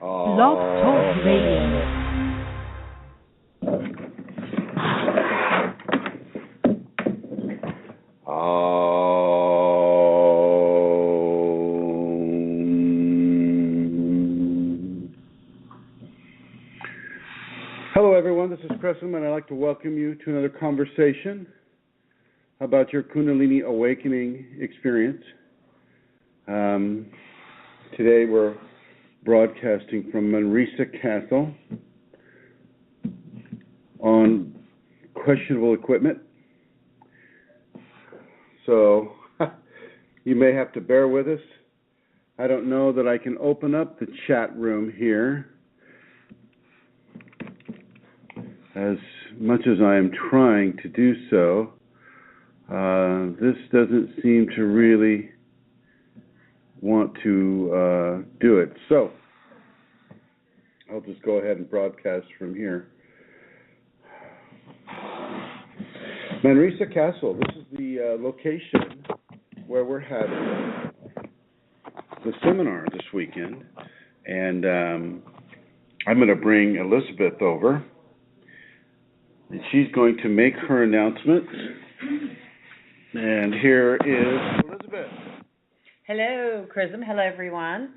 Blog Talk Radio. Hello everyone, this is Chrism, and I'd like to welcome you to another conversation about your Kundalini awakening experience. Today we're broadcasting from Manresa Castle on questionable equipment. So you may have to bear with us. I don't know that I can open up the chat room here as much as I am trying to do so. This doesn't seem to really want to do it. So I'll just go ahead and broadcast from here. Manresa Castle, this is the location where we're having the seminar this weekend. And I'm going to bring Elizabeth over. And she's going to make her announcements. And here is Elizabeth. Hello, Chrism. Hello, everyone.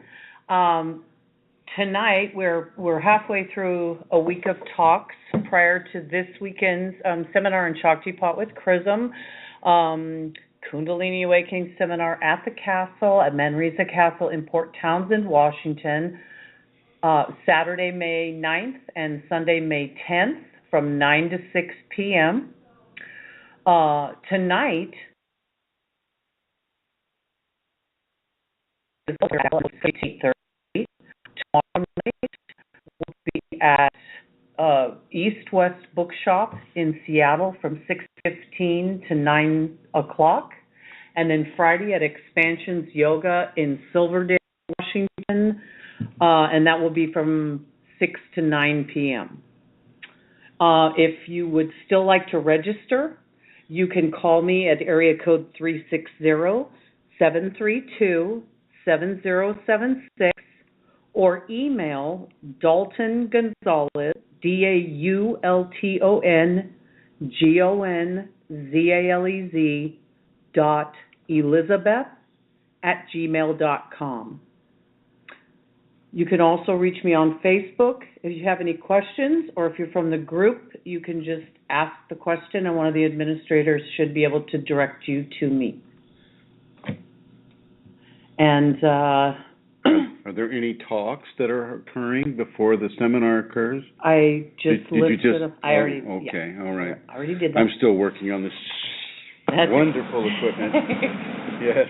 Tonight, we're halfway through a week of talks prior to this weekend's seminar in Shaktipat with Chrism. Kundalini Awakening Seminar at the Castle, at Manresa Castle in Port Townsend, Washington, Saturday, May 9th and Sunday, May 10th from 9 to 6 p.m. Tonight, is 8:30. Tomorrow night will be at East West Bookshop in Seattle from 6:15 to 9 o'clock. And then Friday at Expansions Yoga in Silverdale, Washington, and that will be from 6 to 9 p.m. If you would still like to register, you can call me at area code 360-732-7076 or email Dalton Gonzalez, DAULTONGONZALEZ.Elizabeth@gmail.com. You can also reach me on Facebook if you have any questions, or if you're from the group, you can just ask the question and one of the administrators should be able to direct you to me. And are there any talks that are occurring before the seminar occurs? I just did listed you just, them. I already, okay, yeah, all right. I already did that. I'm still working on this wonderful equipment. Yes.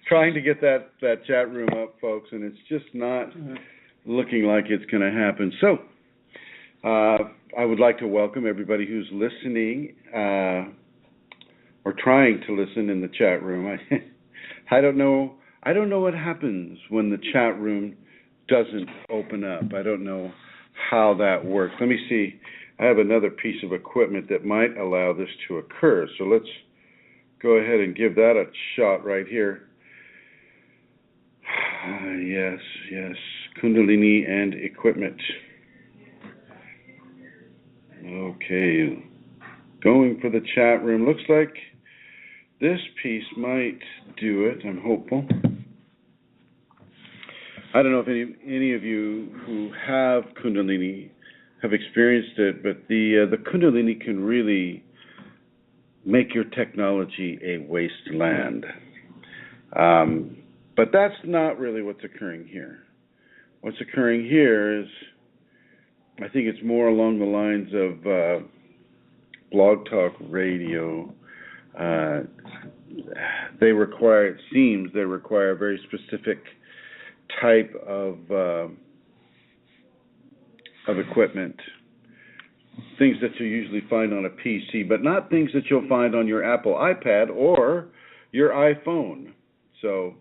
Trying to get that chat room up, folks, and it's just not looking like it's going to happen. So, I would like to welcome everybody who's listening or trying to listen in the chat room. I don't know what happens when the chat room doesn't open up. I don't know how that works. Let me see. I have another piece of equipment that might allow this to occur. So let's go ahead and give that a shot right here. Yes, Kundalini and equipment. Okay, going for the chat room. Looks like this piece might do it. I'm hopeful. I don't know if any of you who have Kundalini have experienced it, but the Kundalini can really make your technology a wasteland. But that's not really what's occurring here. What's occurring here is, I think it's more along the lines of blog talk radio. It seems they require a very specific type of equipment. Things that you usually find on a PC, but not things that you'll find on your Apple iPad or your iPhone. So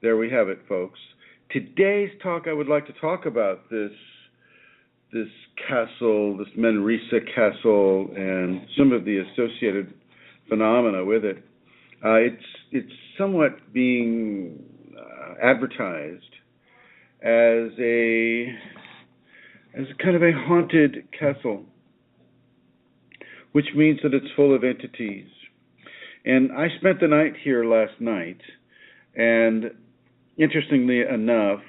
there we have it, folks. Today's talk, I would like to talk about this castle, this Manresa Castle, and some of the associated phenomena with it. It's somewhat being advertised as kind of a haunted castle, which means that it's full of entities. And I spent the night here last night, and interestingly enough,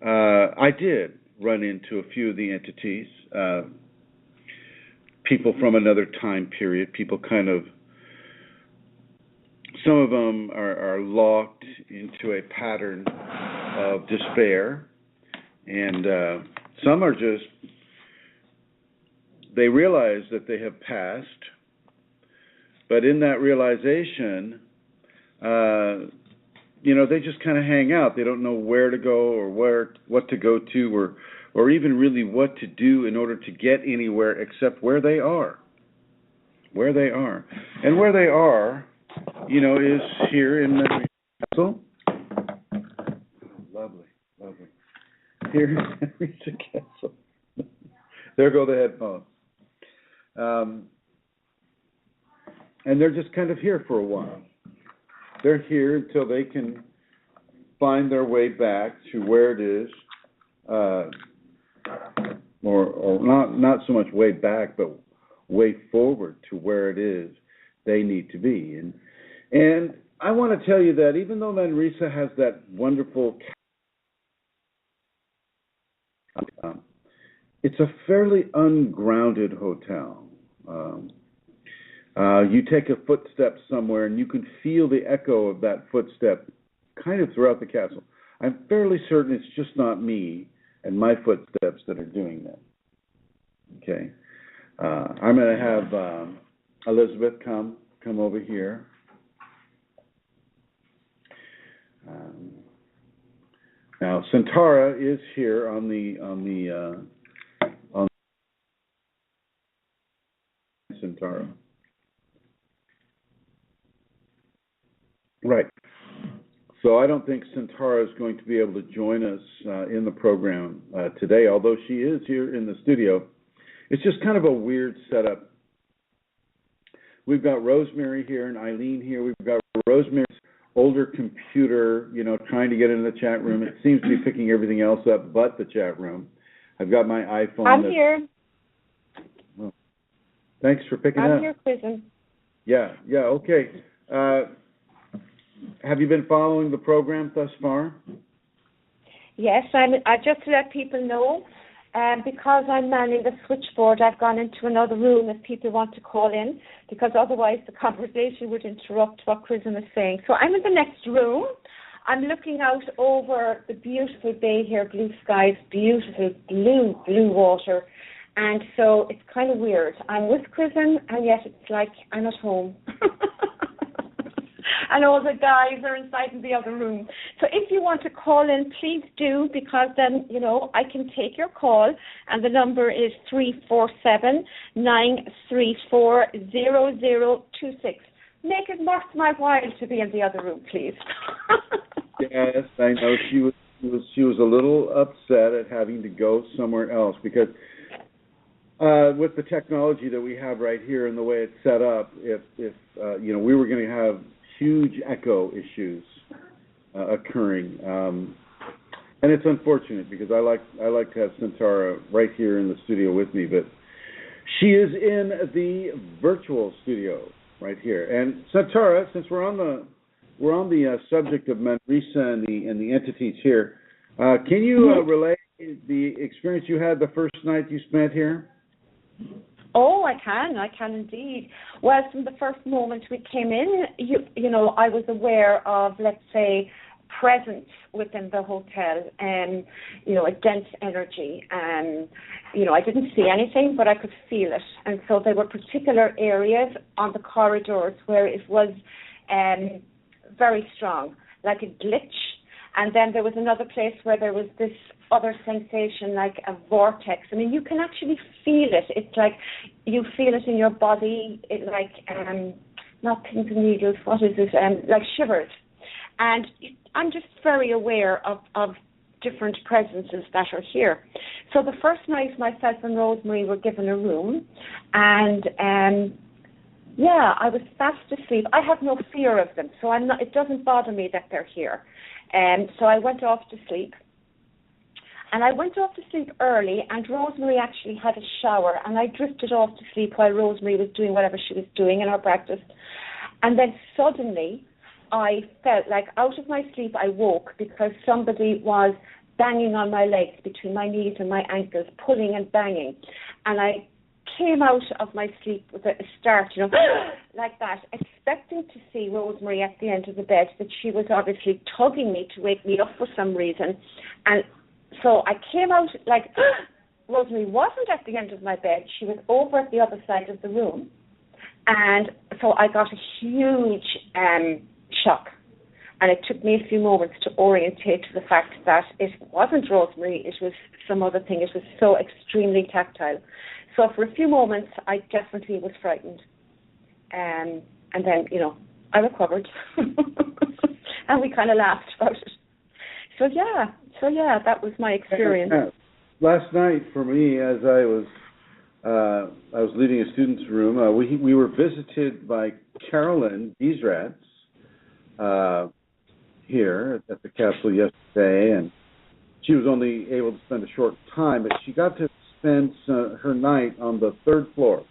I did run into a few of the entities, people from another time period, people kind of, some of them are locked into a pattern of despair, and some are just, they realize that they have passed, but in that realization, they just kind of hang out. They don't know where to go or what to go to or even really what to do in order to get anywhere except where they are. Where they are. And where they are, is here in the castle. Lovely. Here in the castle. There go the headphones. And they're just kind of here for a while. They're here until they can find their way back to where it is, or not so much way back, but way forward to where it is they need to be. And I want to tell you that even though Manresa has that wonderful, it's a fairly ungrounded hotel. You take a footstep somewhere and you can feel the echo of that footstep kind of throughout the castle. I'm fairly certain it's just not me and my footsteps that are doing that. Okay. I'm going to have Elizabeth come over here. Now Centara is here on the Centara. Right. So I don't think Centara is going to be able to join us in the program today, although she is here in the studio. It's just kind of a weird setup. We've got Rosemary here and Eileen here. We've got Rosemary's older computer, trying to get into the chat room. It seems to be picking everything else up but the chat room. I've got my iPhone. I'm here. Oh, thanks for picking up. I'm here, Chrism. Yeah, okay. Have you been following the program thus far? Yes, I just to let people know, because I'm manning the switchboard, I've gone into another room if people want to call in, because otherwise the conversation would interrupt what Chrism is saying. So I'm in the next room. I'm looking out over the beautiful bay here, blue skies, beautiful blue water. And so it's kind of weird. I'm with Chrism, and yet it's like I'm at home. And all the guys are inside in the other room. So if you want to call in, please do, because then, I can take your call. And the number is 347-934-0026. Make it worth my while to be in the other room, please. Yes, I know she was a little upset at having to go somewhere else because with the technology that we have right here and the way it's set up, if we were going to have huge echo issues occurring, and it's unfortunate because I like to have Centara right here in the studio with me, but she is in the virtual studio right here. And Centara, since we're on the subject of Manresa and the entities here, can you relay the experience you had the first night you spent here? Oh, I can indeed. Well, from the first moment we came in, I was aware of, let's say, presence within the hotel and, a dense energy. And, I didn't see anything, but I could feel it. And so there were particular areas on the corridors where it was very strong, like a glitch. And then there was another place where there was this other sensation, like a vortex. I mean, you can actually feel it. It's like you feel it in your body, not pins and needles, what is it, like shivers. And I'm just very aware of different presences that are here. So the first night, myself and Rosemary were given a room, and I was fast asleep. I have no fear of them, so it doesn't bother me that they're here. So I went off to sleep. And I went off to sleep early, and Rosemary actually had a shower, and I drifted off to sleep while Rosemary was doing whatever she was doing in her practice. And then suddenly, I felt like out of my sleep I woke because somebody was banging on my legs between my knees and my ankles, pulling and banging. And I came out of my sleep with a start, like that, expecting to see Rosemary at the end of the bed, but she was obviously tugging me to wake me up for some reason. And so I came out like, Rosemary wasn't at the end of my bed. She was over at the other side of the room. And so I got a huge shock. And it took me a few moments to orientate to the fact that it wasn't Rosemary, it was some other thing. It was so extremely tactile. So for a few moments, I definitely was frightened. And then, I recovered. And we kind of laughed about it. So yeah, that was my experience. Last night for me, as I was leaving a student's room, we were visited by Carolyn Beesratz here at the castle yesterday, and she was only able to spend a short time, but she got to spend her night on the third floor.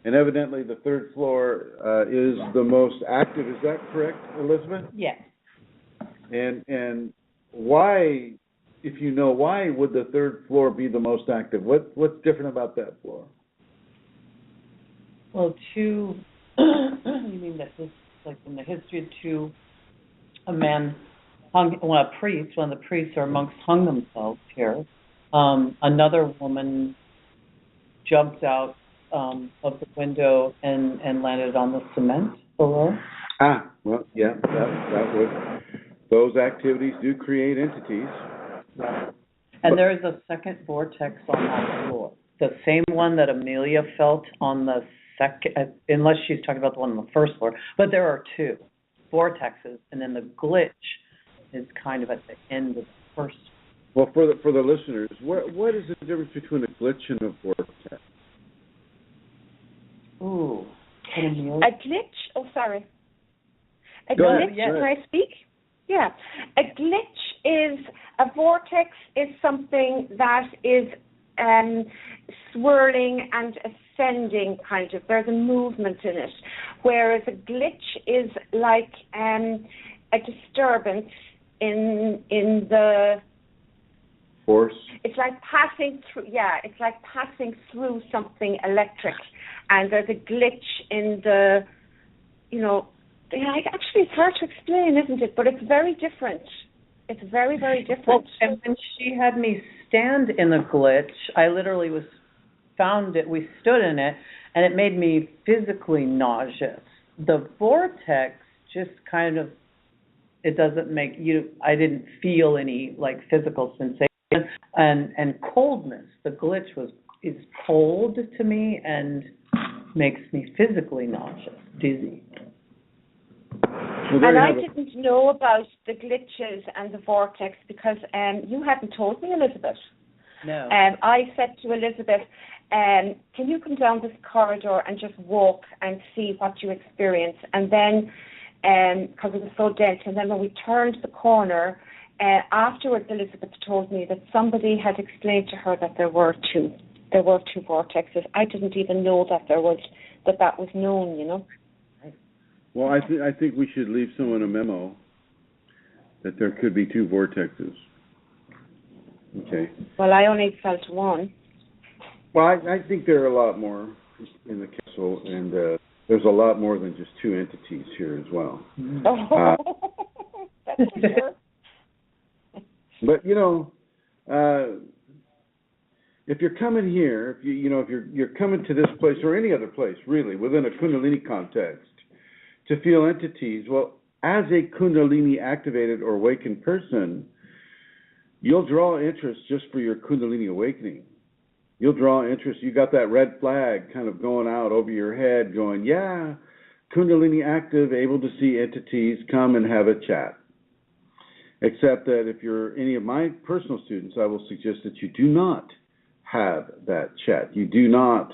And evidently the third floor is the most active. Is that correct, Elizabeth? Yes. And why, if you know, why would the third floor be the most active? What's different about that floor? Well, you mean that this, like in the history of a man hung, well, a priest, one of the priests or monks hung themselves here. Another woman jumped out of the window and landed on the cement below. Well, yeah, that would. Those activities do create entities. Right. And there is a second vortex on that floor. The same one that Amelia felt on the second, unless she's talking about the one on the first floor. But there are two vortexes, and then the glitch is kind of at the end of the first. Well, for the listeners, what is the difference between a glitch and a vortex? Ooh. A glitch? Oh, sorry. A Go glitch, ahead. can I speak? Yeah. A glitch a vortex is something that is swirling and ascending kind of. There's a movement in it. Whereas a glitch is like a disturbance in the Force. It's like passing through. Yeah, it's like passing through something electric, and there's a glitch in the, actually it's hard to explain, isn't it? But it's very different. It's very, very different. Well, and when she had me stand in the glitch, I literally we stood in it, and it made me physically nauseous. The vortex just kind of, it doesn't make I didn't feel any like physical sensation and coldness. The glitch is cold to me and makes me physically nauseous, dizzy. And I didn't know about the glitches and the vortex because you hadn't told me, Elizabeth. No. I said to Elizabeth, can you come down this corridor and just walk and see what you experience? And then, because it was so dense, and then when we turned the corner, afterwards Elizabeth told me that somebody had explained to her that there were two vortexes. I didn't even know that that was known, Well, I think we should leave someone a memo that there could be two vortexes. Okay. Well, I only felt one. Well, I think there are a lot more in the castle, and there's a lot more than just two entities here as well. That's for sure. But if you're coming here, if you're coming to this place or any other place really within a Kundalini context to feel entities, well, as a Kundalini activated or awakened person, you'll draw interest just for your Kundalini awakening. You'll draw interest. You got that red flag kind of going out over your head going, yeah, Kundalini active, able to see entities, come and have a chat. Except that if you're any of my personal students, I will suggest that you do not have that chat. You do not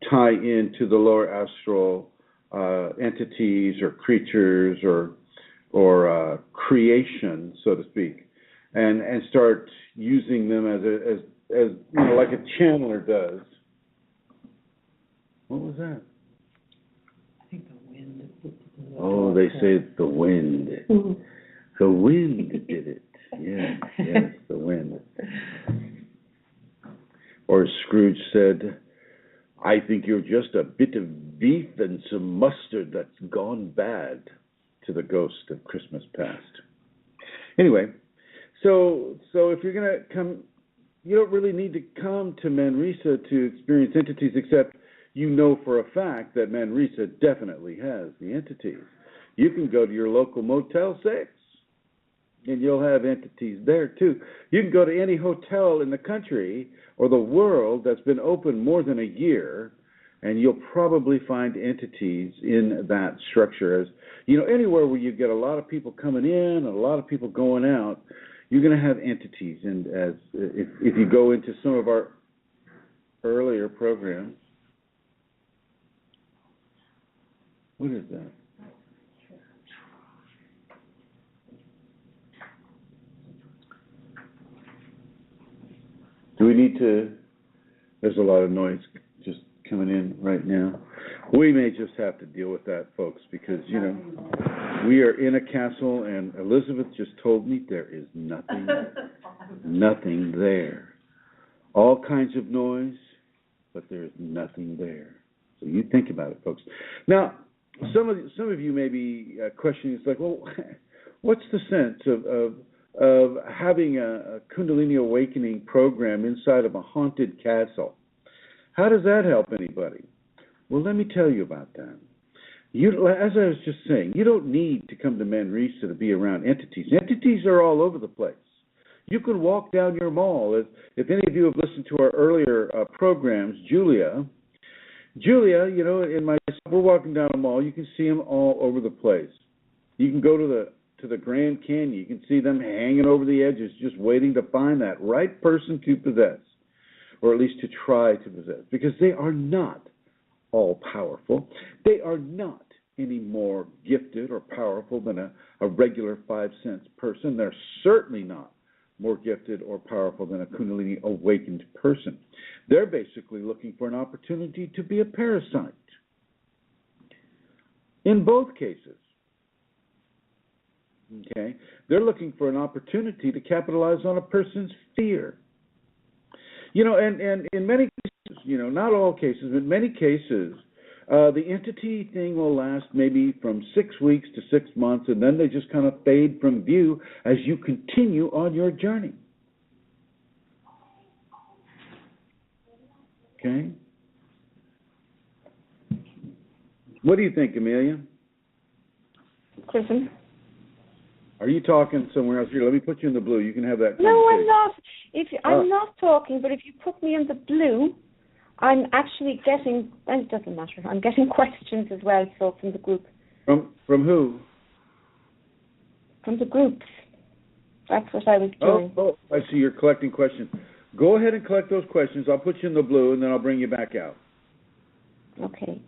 tie into the lower astral entities or creatures or creation, so to speak. and start using them as like a channeler does. What was that? I think the wind. Oh, they say it's the wind. The wind did it. Yes, the wind. Or Scrooge said, I think you're just a bit of beef and some mustard that's gone bad, to the ghost of Christmas past. Anyway, so if you're going to come, you don't really need to come to Manresa to experience entities, except you know for a fact that Manresa definitely has the entities. You can go to your local Motel 6, and you'll have entities there too. You can go to any hotel in the country or the world that's been open more than a year, and you'll probably find entities in that structure. As anywhere where you get a lot of people coming in and a lot of people going out, you're going to have entities. And as if you go into some of our earlier programs, what is that? Do we need to? There's a lot of noise just coming in right now. We may just have to deal with that, folks, because, we are in a castle, and Elizabeth just told me there is nothing there. All kinds of noise, but there is nothing there. So you think about it, folks. Now, some of you may be questioning, it's like, well, what's the sense of having a Kundalini awakening program inside of a haunted castle? How does that help anybody? Well, let me tell you about that. As I was just saying, you don't need to come to Manresa to be around entities. Entities are all over the place. You can walk down your mall. If any of you have listened to our earlier programs, Julia, in my, we're walking down a mall. You can see them all over the place. You can go to the Grand Canyon. You can see them hanging over the edges, just waiting to find that right person to possess, or at least to try to possess, because they are not all powerful. They are not any more gifted or powerful than a regular 5-sense person. They're certainly not more gifted or powerful than a Kundalini awakened person. They're basically looking for an opportunity to be a parasite. In both cases, okay, they're looking for an opportunity to capitalize on a person's fear. And in many cases, not all cases, but many cases, the entity thing will last maybe from 6 weeks to 6 months, and then they just kind of fade from view as you continue on your journey. Okay? What do you think, Amelia? Chrism? Are you talking somewhere else? Here, let me put you in the blue. You can have that conversation. No, I'm not. I'm not talking, but if you put me in the blue, I'm actually getting, and it doesn't matter, I'm getting questions as well, so from the group. From who? From the groups. That's what I was doing. Oh, I see you're collecting questions. Go ahead and collect those questions. I'll put you in the blue, and then I'll bring you back out. Okay.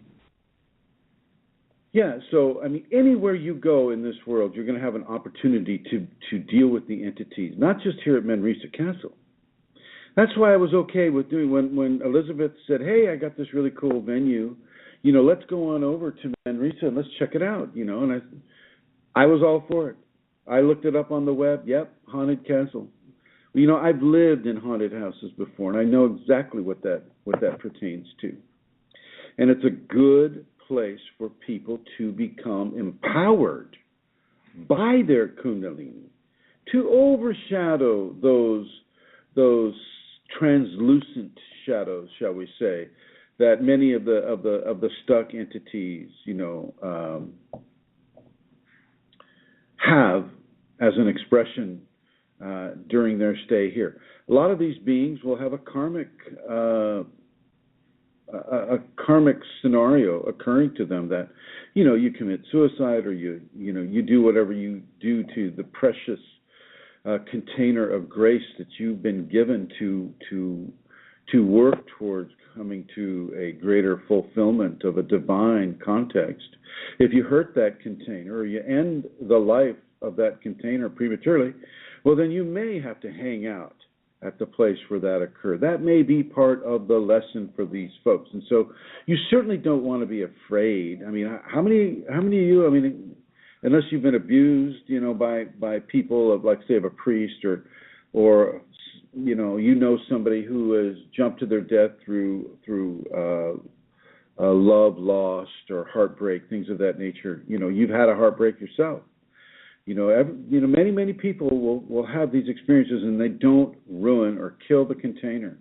Yeah, so, anywhere you go in this world, you're going to have an opportunity to deal with the entities, not just here at Manresa Castle. That's why I was okay with doing, when Elizabeth said, hey, I got this really cool venue, let's go on over to Manresa and let's check it out, and I was all for it. I looked it up on the web. Yep, haunted castle. I've lived in haunted houses before, and I know exactly what that pertains to. And it's a good place for people to become empowered by their Kundalini, to overshadow those translucent shadows, shall we say, that many of the stuck entities, have as an expression during their stay here. A lot of these beings will have a karmic scenario occurring to them that, you commit suicide, or you do whatever you do to the precious container of grace that you've been given to work towards coming to a greater fulfillment of a divine context. If you hurt that container, or you end the life of that container prematurely, well, then you may have to hang out at the place where that occurred. That may be part of the lesson for these folks. And so you certainly don't want to be afraid. I mean, how many of you, I mean, unless you've been abused, by people of, like, say, of a priest or somebody who has jumped to their death through love lost or heartbreak, things of that nature. You've had a heartbreak yourself. Many people will have these experiences, and they don't ruin or kill the container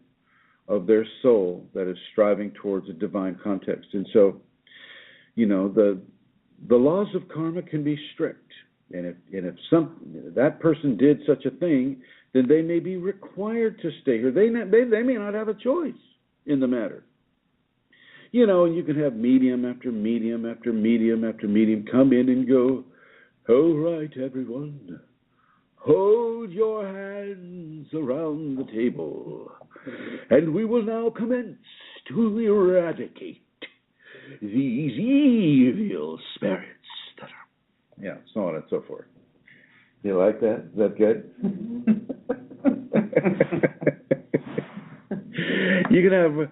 of their soul that is striving towards a divine context. And so, the laws of karma can be strict, and if that person did such a thing, then they may be required to stay here. They may not have a choice in the matter. And you can have medium after medium after medium after medium come in and go, "All right, everyone, hold your hands around the table, and we will now commence to eradicate these evil spirits that are..." Yeah, so on and so forth. You like that? Is that good? You can have,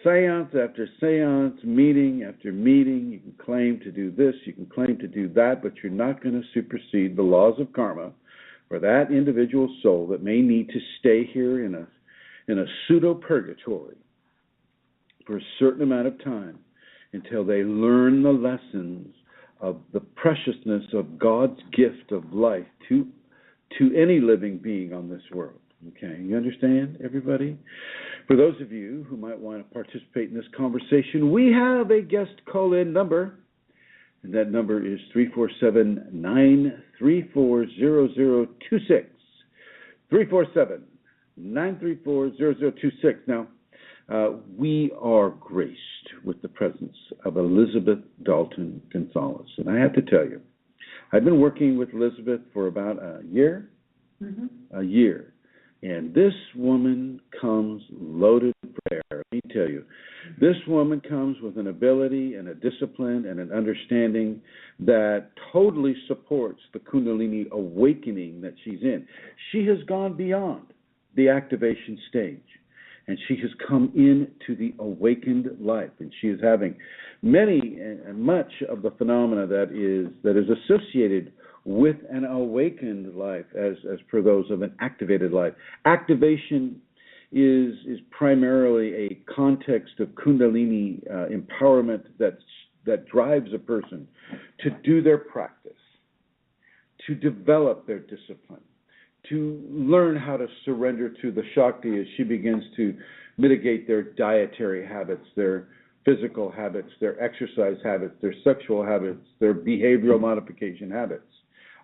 seance after seance, meeting after meeting. You can claim to do this, you can claim to do that, but you're not going to supersede the laws of karma for that individual soul that may need to stay here in a pseudo-purgatory for a certain amount of time until they learn the lessons of the preciousness of God's gift of life to any living being on this world. Okay, you understand, everybody? For those of you who might want to participate in this conversation, we have a guest call-in number, and that number is 347-934-0026. 347-934-0026. Now, we are graced with the presence of Elizabeth Dalton Gonzalez. And I have to tell you, I've been working with Elizabeth for about a year. A year. And this woman comes loaded with prayer. Let me tell you, this woman comes with an ability and a discipline and an understanding that totally supports the Kundalini awakening that she's in. She has gone beyond the activation stage, and she has come into the awakened life, and she is having many and much of the phenomena that is associated with an awakened life as per those of an activated life. Activation is primarily a context of Kundalini empowerment that drives a person to do their practice, to develop their discipline, to learn how to surrender to the Shakti as she begins to mitigate their dietary habits, their physical habits, their exercise habits, their sexual habits, their behavioral modification habits.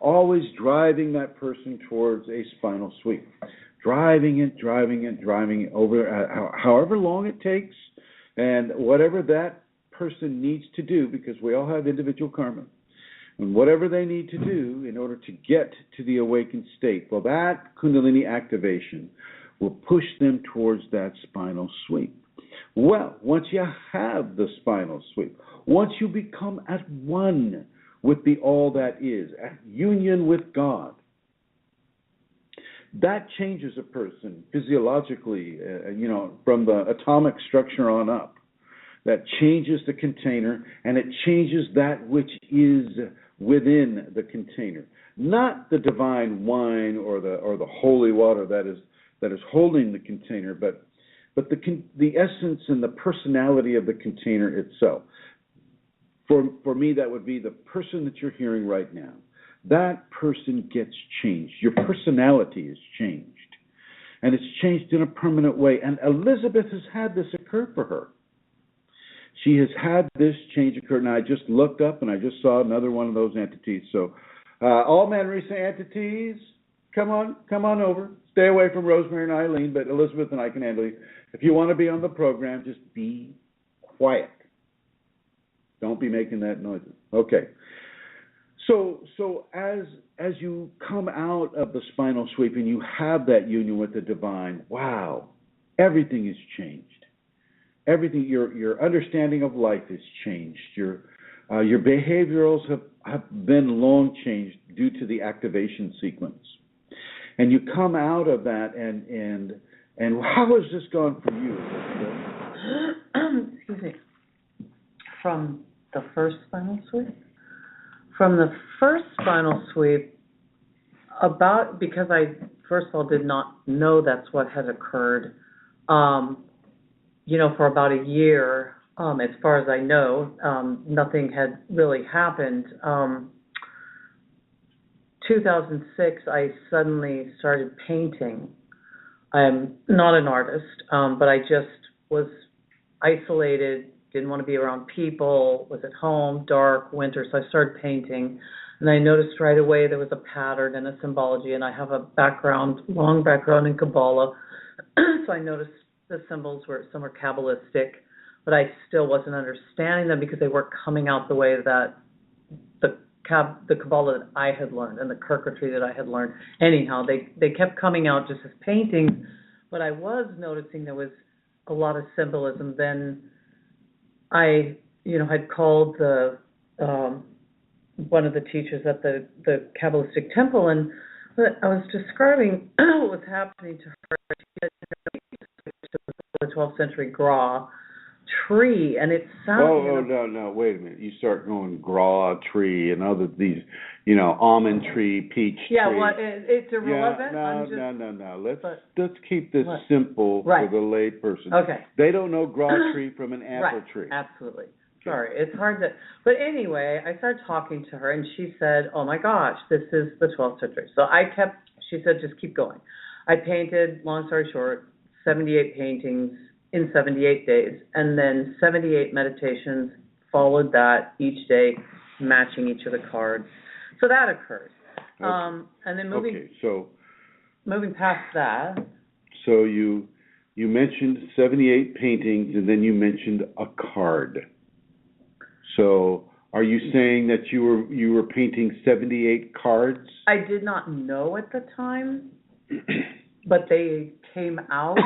Always driving that person towards a spinal sweep. Driving it over however long it takes, and whatever that person needs to do, because we all have individual karma. And whatever they need to do in order to get to the awakened state, well, that Kundalini activation will push them towards that spinal sweep. Well, once you have the spinal sweep, once you become at one with the all that is, at union with God, that changes a person physiologically, from the atomic structure on up. That changes the container, and it changes that which is within the container. Not the divine wine or the holy water that is holding the container, but the essence and the personality of the container itself. For me, that would be the person that you're hearing right now. That person gets changed. Your personality is changed. And it's changed in a permanent way. And Elizabeth has had this occur for her. She has had this change occur. Now, I just looked up and I just saw another one of those entities. So, all Manresa entities, come on over. Stay away from Rosemary and Eileen, but Elizabeth and I can handle you. If you want to be on the program, just be quiet. Don't be making that noise. Okay. So as you come out of the spinal sweep and you have that union with the divine, wow, everything is changed. Everything, your understanding of life is changed. Your behaviorals have been long changed due to the activation sequence. And you come out of that, and how has this gone for you? Excuse me. From the first spinal sweep? From the first spinal sweep, because I, first of all, did not know that's what had occurred, for about a year, as far as I know, nothing had really happened. 2006, I suddenly started painting. I'm not an artist, but I just was isolated, didn't want to be around people, was at home, dark, winter, so I started painting. And I noticed right away there was a pattern and a symbology, and I have a long background in Kabbalah, so I noticed the symbols some were Kabbalistic, but I still wasn't understanding them because they weren't coming out the way that the Kabbalah that I had learned and the circuitry that I had learned. Anyhow, they kept coming out just as paintings, but I was noticing there was a lot of symbolism. Then I, had called one of the teachers at the Kabbalistic temple, and I was describing what was happening to her. She had the 12th century Gra tree, and it sounded... No, wait a minute. You start going Gra tree and these, almond tree, peach tree. Yeah, well, it's irrelevant. No. Let's keep this simple for the lay person. Okay. They don't know Gra tree from an apple tree. Absolutely. Sorry, it's hard to... But anyway, I started talking to her, and she said, oh, my gosh, this is the 12th century. So she said, just keep going. I painted, long story short, 78 paintings in 78 days, and then 78 meditations followed that each day, matching each of the cards. So that occurred. Okay. And then moving past that... So you mentioned 78 paintings, and then you mentioned a card. So, are you saying that you were painting 78 cards? I did not know at the time, but they came out.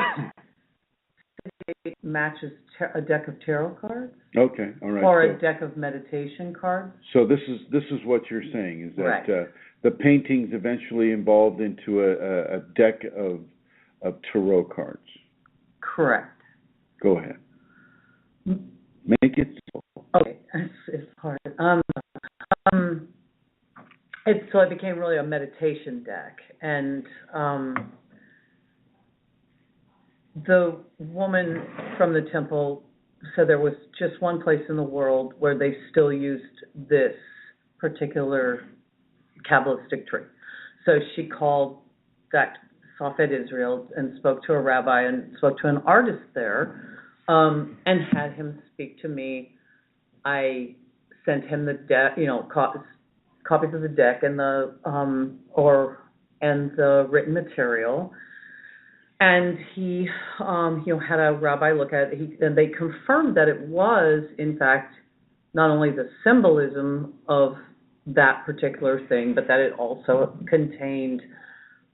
78 matches a deck of tarot cards. Okay, all right. Or a deck of meditation cards. So this is what you're saying, is that the paintings eventually evolved into a deck of tarot cards. Correct. Go ahead. Make it simple. Okay, it's hard. So it became really a meditation deck, and the woman from the temple said there was just one place in the world where they still used this particular Kabbalistic tree. So she called that Safed Israel and spoke to a rabbi and spoke to an artist there, and had him speak to me. I sent him the deck, copies of the deck and the written material, and he, had a rabbi look at it. And they confirmed that it was, in fact, not only the symbolism of that particular thing, but that it also contained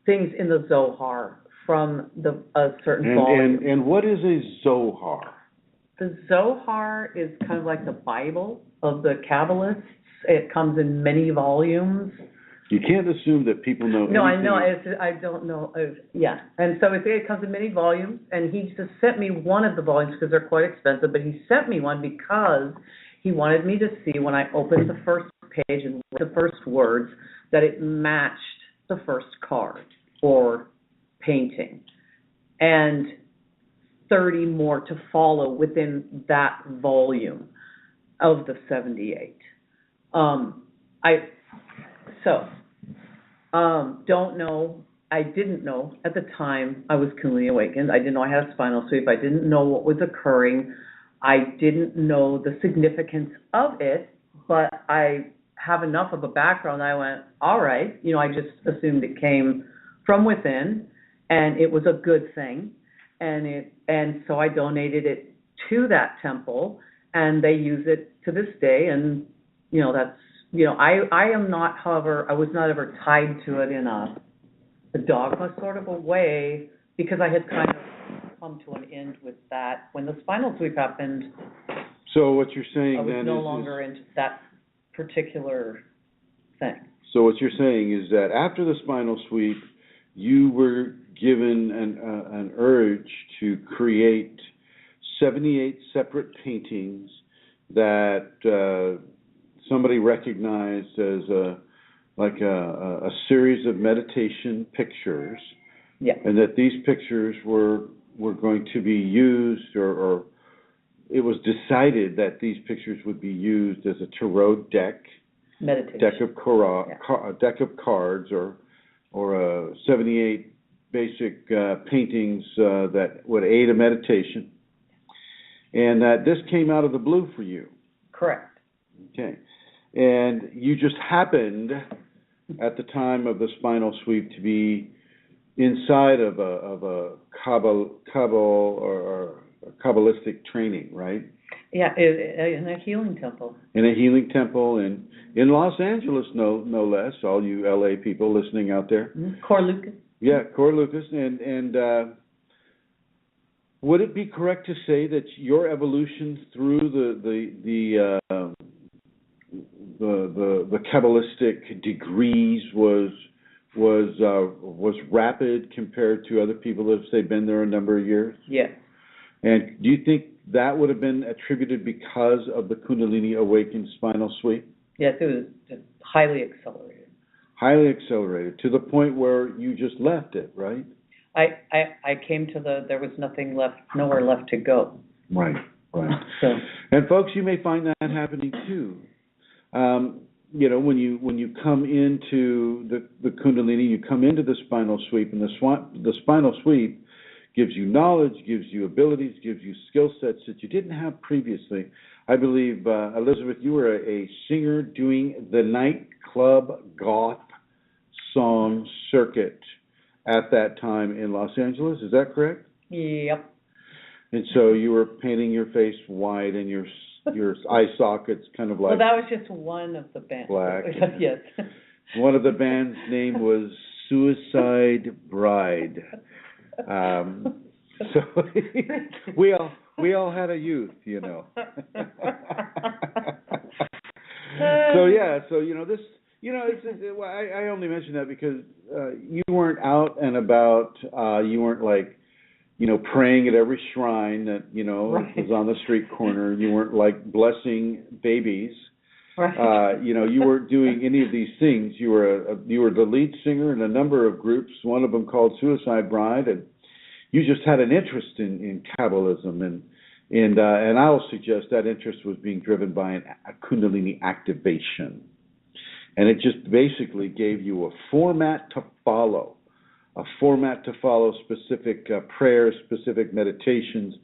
things in the Zohar from a certain volume. And what is a Zohar? The Zohar is kind of like the Bible of the Kabbalists. It comes in many volumes. You can't assume that people know. No, anything. I know. I don't know. And so it comes in many volumes. And he just sent me one of the volumes because they're quite expensive. But he sent me one because he wanted me to see when I opened the first page and read the first words that it matched the first card or painting. And 30 more to follow within that volume of the 78. Don't know. I didn't know at the time I was Kundalini awakened. I didn't know I had a spinal sweep. I didn't know what was occurring. I didn't know the significance of it, but I have enough of a background. I went, all right. I just assumed it came from within, and it was a good thing. And so I donated it to that temple, and they use it to this day. And that's I am not, however, I was not ever tied to it in a dogma sort of a way, because I had kind of come to an end with that when the spinal sweep happened. So what you're saying I was then no longer into that particular thing. So what you're saying is that after the spinal sweep, you were given an urge to create 78 separate paintings that somebody recognized as a series of meditation pictures, and that these pictures were going to be used, or it was decided that these pictures would be used as a tarot deck, deck of cards, or 78 basic paintings that would aid a meditation, and that this came out of the blue for you. Correct. Okay, and you just happened at the time of the spinal sweep to be inside of a Kabbalistic training, right? Yeah, in a healing temple. In a healing temple in Los Angeles, no less. All you LA people listening out there. Cor Lucas. Yeah, Cor Lucas, and would it be correct to say that your evolution through the Kabbalistic degrees was rapid compared to other people that have, say, been there a number of years? Yes. And do you think that would have been attributed because of the Kundalini awakened spinal sweep? Yes, it was just highly accelerated. Highly accelerated, to the point where you just left it, right? I came to there was nowhere left to go. Right. So. And folks, you may find that happening too. When you come into the Kundalini, you come into the spinal sweep, and the spinal sweep gives you knowledge, gives you abilities, gives you skill sets that you didn't have previously. I believe, Elizabeth, you were a singer doing the nightclub goth song circuit at that time in Los Angeles. Is that correct? Yep. And so you were painting your face white and your eye sockets kind of like... Well, that was just one of the bands. Black. Yes. One of the band's name was Suicide Bride. So we all had a youth, you know. This, I only mention that because you weren't out and about. You weren't like, praying at every shrine that was on the street corner. You weren't like blessing babies. Right. You weren't doing any of these things. You were the lead singer in a number of groups. One of them called Suicide Bride, and you just had an interest in Kabbalism, and I will suggest that interest was being driven by a Kundalini activation, and it just basically gave you a format to follow, specific prayers, specific meditations,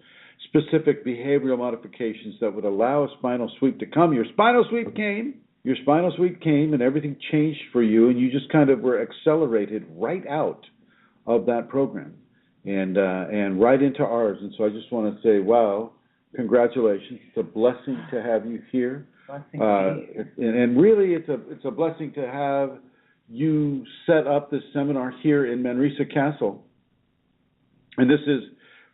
specific behavioral modifications that would allow a spinal sweep to come. Your spinal sweep came, and everything changed for you, and you just kind of were accelerated right out of that program and right into ours. And so I just want to say, wow, congratulations. It's a blessing to have you here. And really, it's a blessing to have you set up this seminar here in Manresa Castle. And this is,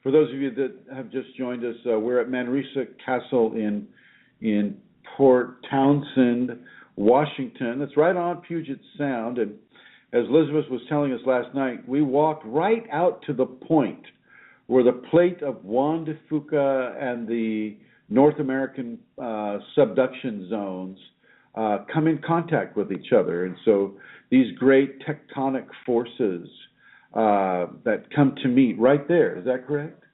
for those of you that have just joined us, we're at Manresa Castle in Port Townsend, Washington. It's right on Puget Sound. And as Elizabeth was telling us last night, we walked right out to the point where the plate of Juan de Fuca and the North American subduction zones come in contact with each other. And so these great tectonic forces that come to meet right there. Is that correct?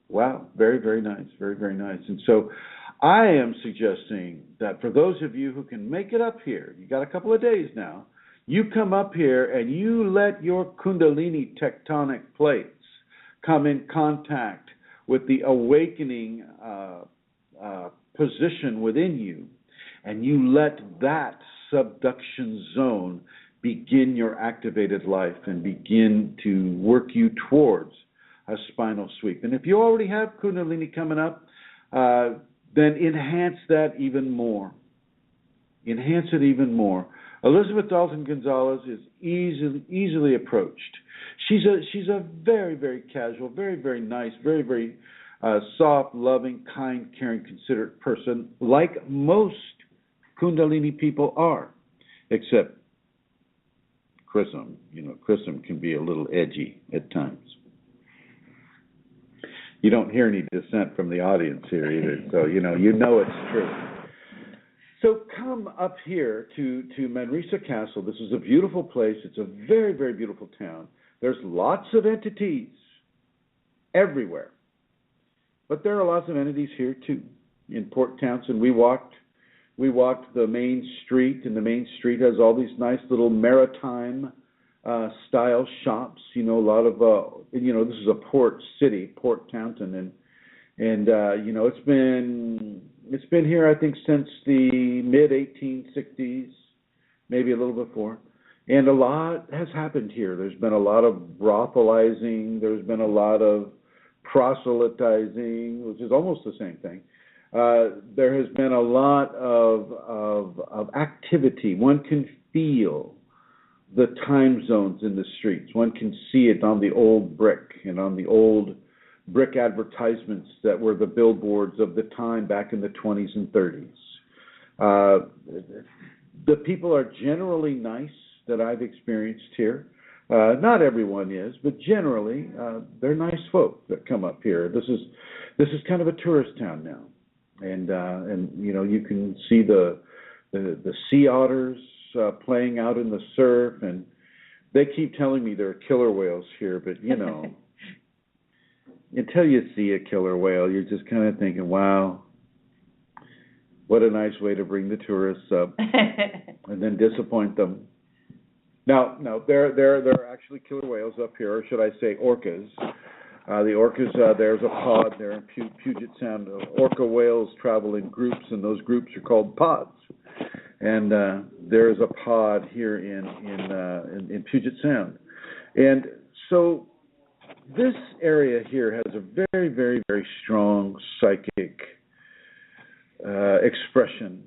Wow, very, very nice, very, very nice. And so I am suggesting that for those of you who can make it up here, you got a couple of days now, you come up here and you let your Kundalini tectonic plates come in contact with the awakening position within you, and you let that subduction zone begin your activated life and begin to work you towards a spinal sweep. And if you already have Kundalini coming up, then enhance that even more. Enhance it even more. Elizabeth Dalton Gonzalez is easily approached. She's a very, very casual, very, very nice, very, very soft, loving, kind, caring, considerate person, like most Kundalini people are, except Chrism. Chrism can be a little edgy at times. You don't hear any dissent from the audience here either, so you know it's true. So come up here to Manresa Castle. This is a beautiful place. It's a very, very beautiful town. There's lots of entities everywhere. But there are lots of entities here too. In Port Townsend, we walked the main street, and the main street has all these nice little maritime style shops. A lot of this is a port city, Port Townsend, and it's been here, I think, since the mid-1860s, maybe a little before. And a lot has happened here. There's been a lot of brothelizing. There's been a lot of proselytizing, which is almost the same thing. There has been a lot of activity. One can feel the time zones in the streets. One can see it on the old brick and on the old brick advertisements that were the billboards of the time back in the 20s and 30s. The people are generally nice that I've experienced here. Not everyone is, but generally they're nice folk that come up here. This is kind of a tourist town now, and you can see the sea otters playing out in the surf, and they keep telling me there are killer whales here, but until you see a killer whale, you're just kind of thinking, wow, what a nice way to bring the tourists up and then disappoint them. Now, there are actually killer whales up here, or should I say orcas. The orcas, there's a pod there in Puget Sound. Orca whales travel in groups, and those groups are called pods. And there's a pod here in Puget Sound. And so this area here has a very, very, very strong psychic expression.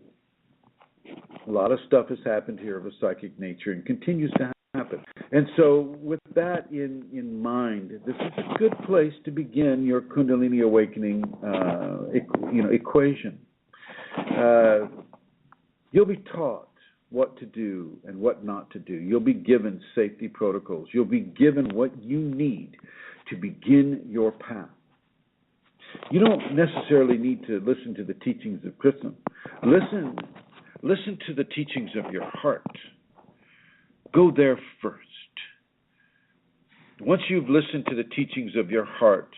A lot of stuff has happened here of a psychic nature and continues to happen. And so with that in mind, this is a good place to begin your Kundalini awakening equation. You'll be taught what to do and what not to do. You'll be given safety protocols. You'll be given what you need to begin your path. You don't necessarily need to listen to the teachings of Chrism. Listen to the teachings of your heart. Go there first. Once you've listened to the teachings of your heart,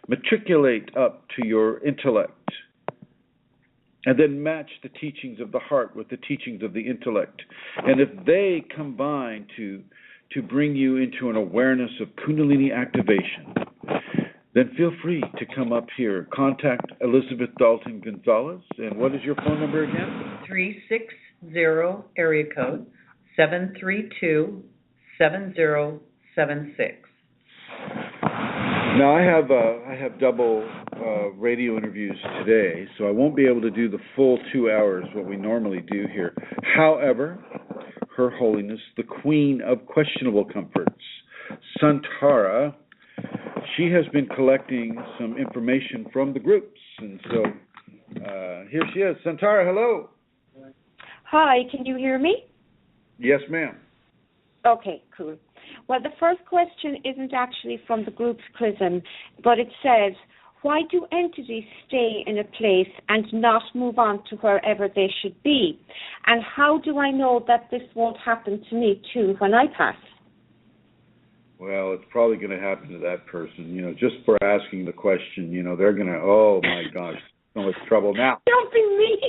matriculate up to your intellect, and then match the teachings of the heart with the teachings of the intellect. And if they combine to bring you into an awareness of Kundalini activation, then feel free to come up here. Contact Elizabeth Dalton Gonzalez. And what is your phone number again? 360 area code 732-7076. Now I have double radio interviews today, so I won't be able to do the full 2 hours what we normally do here. However, Her Holiness, the Queen of Questionable Comforts, Santara, she has been collecting some information from the groups, and so here she is. Santara, hello. Hi, can you hear me? Yes, ma'am. Okay, cool. Well, the first question isn't actually from the group's Chrism, but it says, why do entities stay in a place and not move on to wherever they should be? And how do I know that this won't happen to me too when I pass? Well, it's probably going to happen to that person, just for asking the question, they're going to, oh my gosh, so much trouble now. Don't be mean.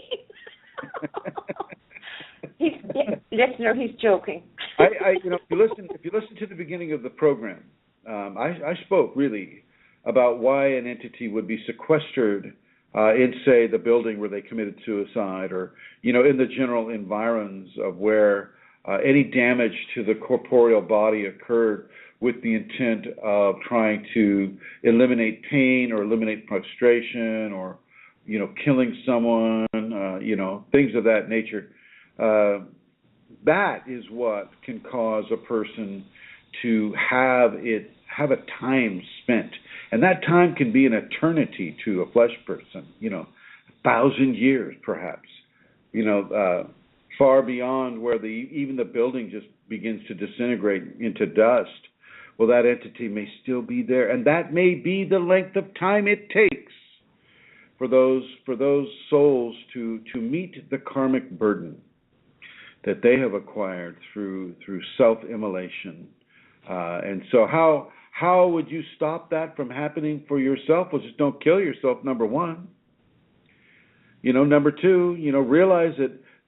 Listener, he's joking. If you listen to the beginning of the program, I spoke really about why an entity would be sequestered in, say, the building where they committed suicide, or in the general environs of where any damage to the corporeal body occurred with the intent of trying to eliminate pain or eliminate frustration or killing someone, things of that nature. That is what can cause a person to have a time spent. And that time can be an eternity to a flesh person, 1,000 years perhaps, far beyond where even the building just begins to disintegrate into dust, well, that entity may still be there, and that may be the length of time it takes for those souls to meet the karmic burden that they have acquired through self-immolation. And so how would you stop that from happening for yourself? Well, just don't kill yourself, number one. Number two, realize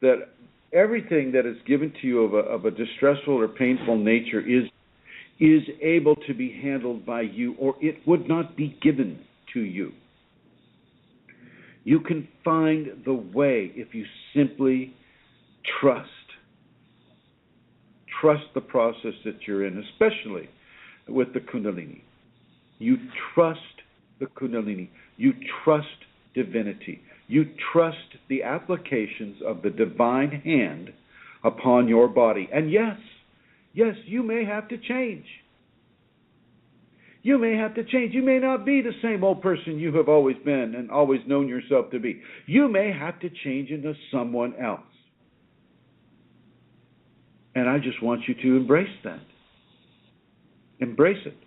that everything that is given to you of a distressful or painful nature is able to be handled by you, or it would not be given to you. You can find the way if you simply trust the process that you're in, especially with the Kundalini. You trust the Kundalini. You trust divinity. You trust the applications of the divine hand upon your body. And yes, you may have to change. You may have to change. You may not be the same old person you have always been and always known yourself to be. You may have to change into someone else. And I just want you to embrace that. Embrace it.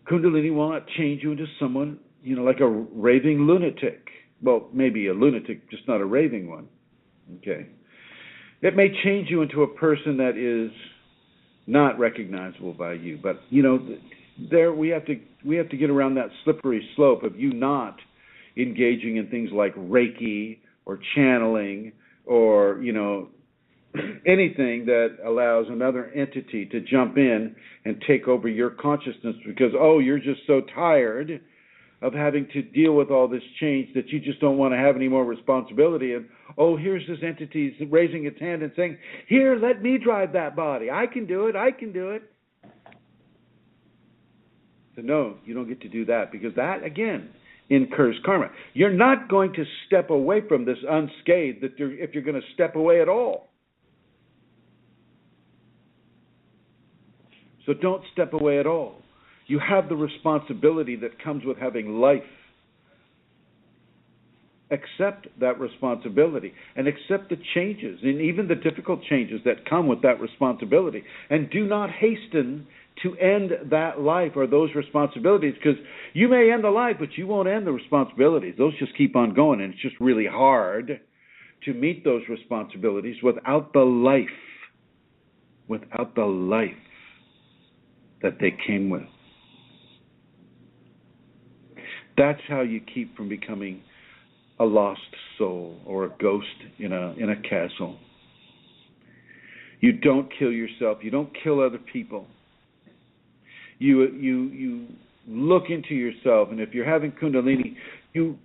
Kundalini will not change you into someone, like a raving lunatic. Well, maybe a lunatic, just not a raving one. Okay. It may change you into a person that is not recognizable by you. But, there we have to get around that slippery slope of you not engaging in things like Reiki or channeling or, anything that allows another entity to jump in and take over your consciousness because, you're just so tired of having to deal with all this change that you just don't want to have any more responsibility. And, here's this entity raising its hand and saying, here, let me drive that body. I can do it. So no, you don't get to do that because that, again, incurs karma. You're not going to step away from this unscathed if you're going to step away at all. So don't step away at all. You have the responsibility that comes with having life. Accept that responsibility and accept the changes and even the difficult changes that come with that responsibility. And do not hasten to end that life or those responsibilities because you may end the life, but you won't end the responsibilities. Those just keep on going, and it's just really hard to meet those responsibilities without the life that they came with. That's how you keep from becoming a lost soul or a ghost in a castle. You don't kill yourself. You don't kill other people. You look into yourself, and if you're having Kundalini, you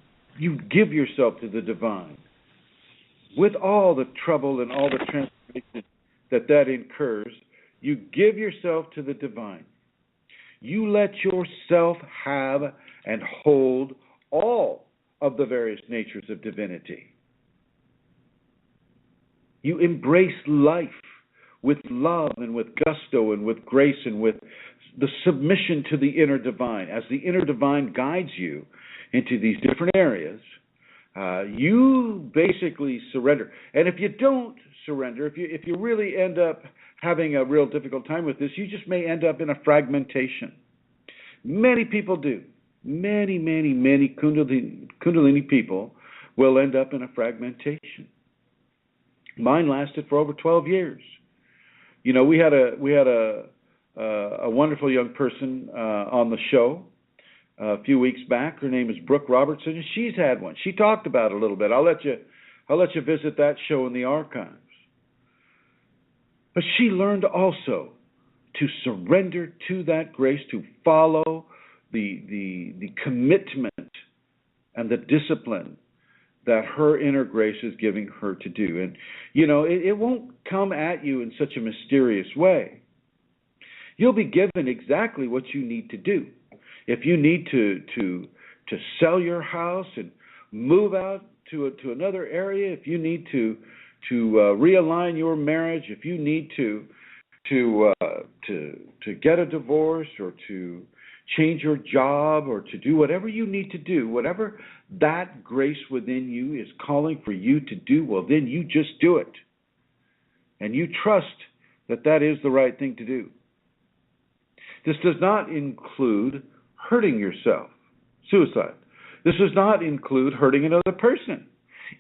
give yourself to the divine. With all the trouble and all the transformation that incurs, you give yourself to the divine. You let yourself have and hold all of the various natures of divinity. You embrace life with love and with gusto and with grace and with the submission to the inner divine. As the inner divine guides you into these different areas, you basically surrender. And if you don't surrender, if you really end up having a real difficult time with this, you just may end up in a fragmentation. Many people do. Many Kundalini people will end up in a fragmentation. Mine lasted for over 12 years. We had a wonderful young person on the show a few weeks back. Her name is Brooke Robertson, and she's had one. She talked about it a little bit. I'll let you visit that show in the archives. But she learned also to surrender to that grace, to follow the commitment and the discipline that her inner grace is giving her to do. And, it won't come at you in such a mysterious way. You'll be given exactly what you need to do. If you need to sell your house and move out to another area, if you need to realign your marriage, if you need to get a divorce or to change your job or to do whatever you need to do, whatever that grace within you is calling for you to do, well, then you just do it. and you trust that that is the right thing to do. This does not include hurting yourself, suicide. This does not include hurting another person.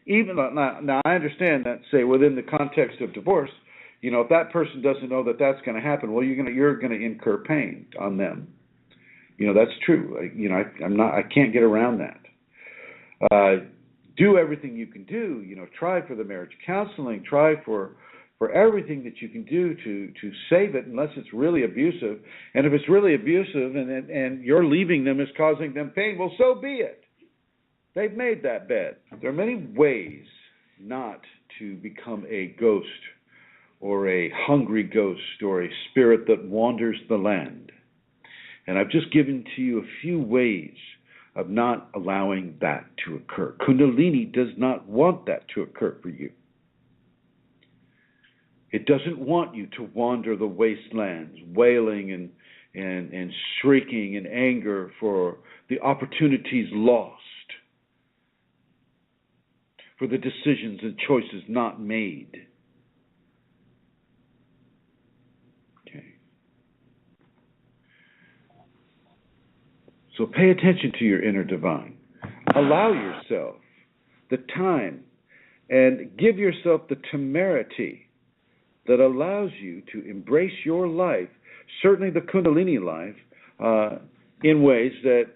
Even now, I understand that, say, within the context of divorce, if that person doesn't know that that's going to happen, well, you're going to incur pain on them. That's true. I can't get around that. Do everything you can do. Try for the marriage counseling. Try for everything that you can do to save it, unless it's really abusive. And if it's really abusive and you're leaving them is causing them pain, well, so be it. They've made that bed. There are many ways not to become a ghost or a hungry ghost or a spirit that wanders the land. And I've just given to you a few ways of not allowing that to occur. Kundalini does not want that to occur for you. It doesn't want you to wander the wastelands, wailing and shrieking in anger for the opportunities lost, for the decisions and choices not made. Okay. So pay attention to your inner divine. Allow yourself the time and give yourself the temerity that allows you to embrace your life, certainly the Kundalini life, in ways that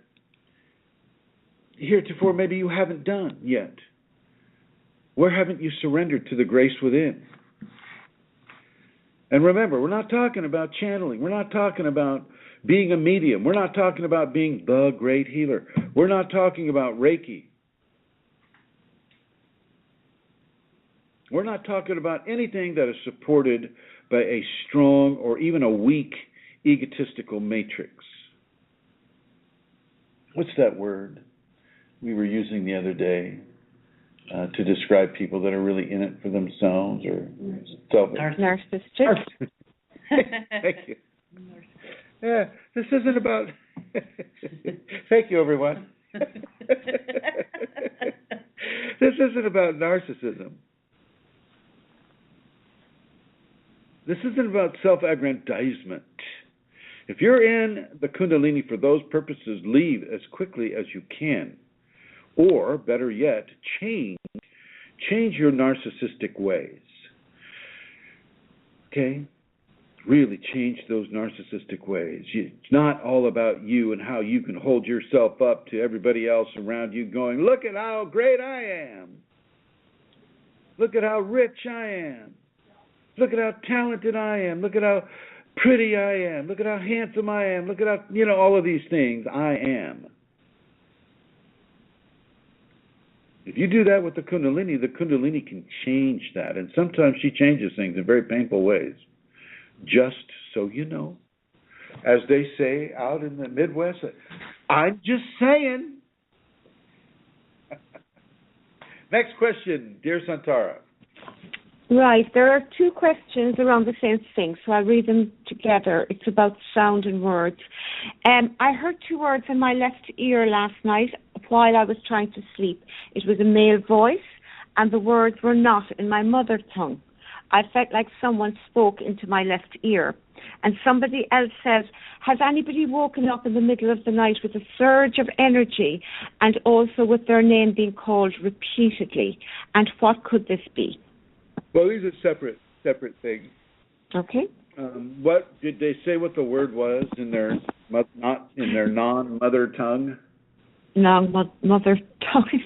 heretofore maybe you haven't done yet. Where haven't you surrendered to the grace within? And remember, we're not talking about channeling. We're not talking about being a medium. We're not talking about being the great healer. We're not talking about Reiki. We're not talking about anything that is supported by a strong or even a weak egotistical matrix. What's that word we were using the other day to describe people that are really in it for themselves or selfish? Narcissistic. Thank you. Yeah, this isn't about... Thank you, everyone. This isn't about narcissism. This isn't about self-aggrandizement. If you're in the Kundalini for those purposes, leave as quickly as you can. Or, better yet, change your narcissistic ways. Okay? Really change those narcissistic ways. It's not all about you and how you can hold yourself up to everybody else around you going, look at how great I am. Look at how rich I am. Look at how talented I am. Look at how pretty I am. Look at how handsome I am. Look at how, all of these things I am. If you do that with the Kundalini can change that. And sometimes she changes things in very painful ways. Just so you know. As they say out in the Midwest, I'm just saying. Next question, dear Santara. Right, there are two questions around the same thing, so I'll read them together. It's about sound and words. I heard two words in my left ear last night while I was trying to sleep. It was a male voice, and the words were not in my mother tongue. I felt like someone spoke into my left ear. And somebody else says, has anybody woken up in the middle of the night with a surge of energy and also with their name being called repeatedly? And what could this be? Well, these are separate things. Okay. What did they say? What the word was in their not in their non-mother tongue? Non-mother tongue.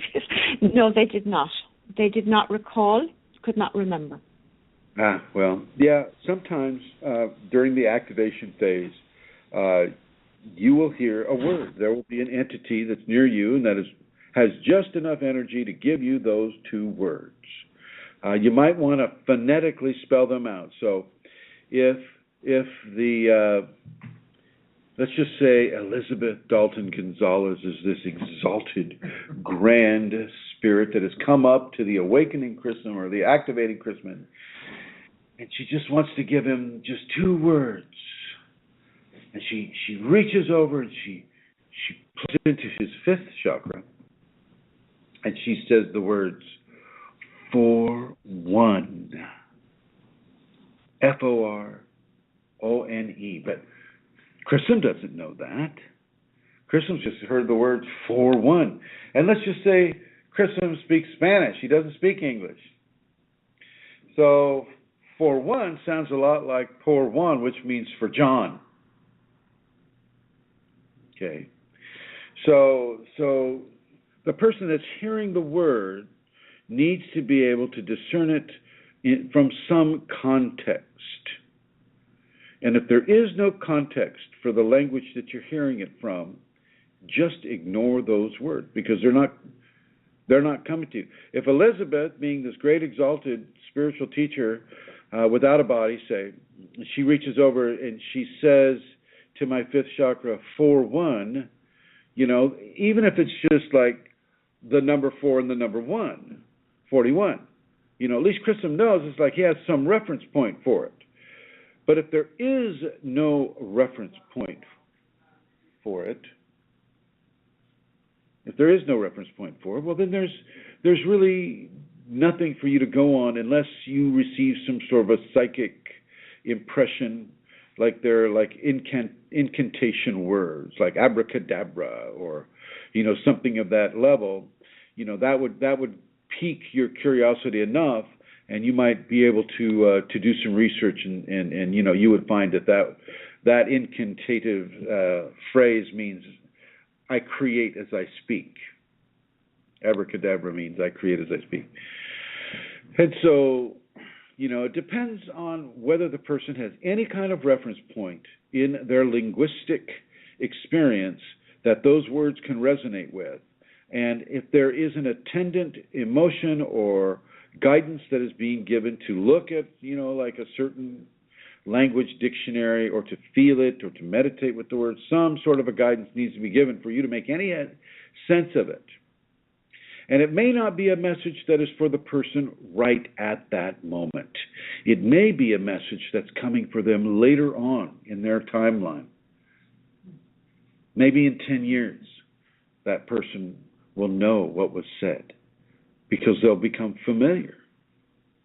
No, they did not. They did not recall. Could not remember. Well, yeah. Sometimes during the activation phase, you will hear a word. There will be an entity that's near you and that has just enough energy to give you those two words. You might want to phonetically spell them out. So if the, let's just say Elizabeth Dalton Gonzalez is this exalted, grand spirit that has come up to the awakening Chrism or the activating Chrism, and she just wants to give him just two words. And she reaches over and she puts it into his fifth chakra, and she says the words, for one. Forone. But Chrism doesn't know that. Chrism's just heard the word for one. And let's just say Chrism speaks Spanish. He doesn't speak English. So for one sounds a lot like por Juan, which means for John. Okay. So the person that's hearing the word needs to be able to discern it from some context. And if there is no context for the language that you're hearing it from, just ignore those words, because they're not coming to you. If Elizabeth, being this great exalted spiritual teacher without a body, say, she reaches over and she says to my fifth chakra, for one, even if it's just like the number 4 and the number 1, 41, at least Chrism knows it's like he has some reference point for it. But if there is no reference point for it, well, then there's really nothing for you to go on unless you receive some sort of a psychic impression, like they're like incantation words, like abracadabra, or something of that level. That would pique your curiosity enough, and you might be able to do some research, and you would find that incantative phrase means I create as I speak. Abracadabra means I create as I speak. And so, it depends on whether the person has any kind of reference point in their linguistic experience that those words can resonate with. And if there is an attendant emotion or guidance that is being given to look at, like a certain language dictionary, or to feel it, or to meditate with the word, some sort of a guidance needs to be given for you to make any sense of it. And it may not be a message that is for the person right at that moment. It may be a message that's coming for them later on in their timeline. Maybe in 10 years, that person will know what was said, because they'll become familiar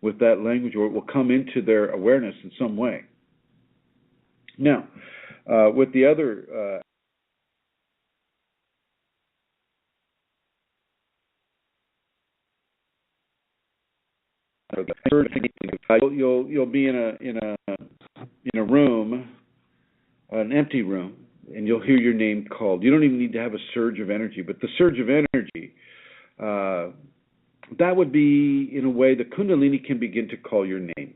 with that language, or it will come into their awareness in some way. Now, with the other you'll be in a room, an empty room, and you'll hear your name called. You don't even need to have a surge of energy, but the surge of energy, that would be, in a way, the Kundalini can begin to call your name.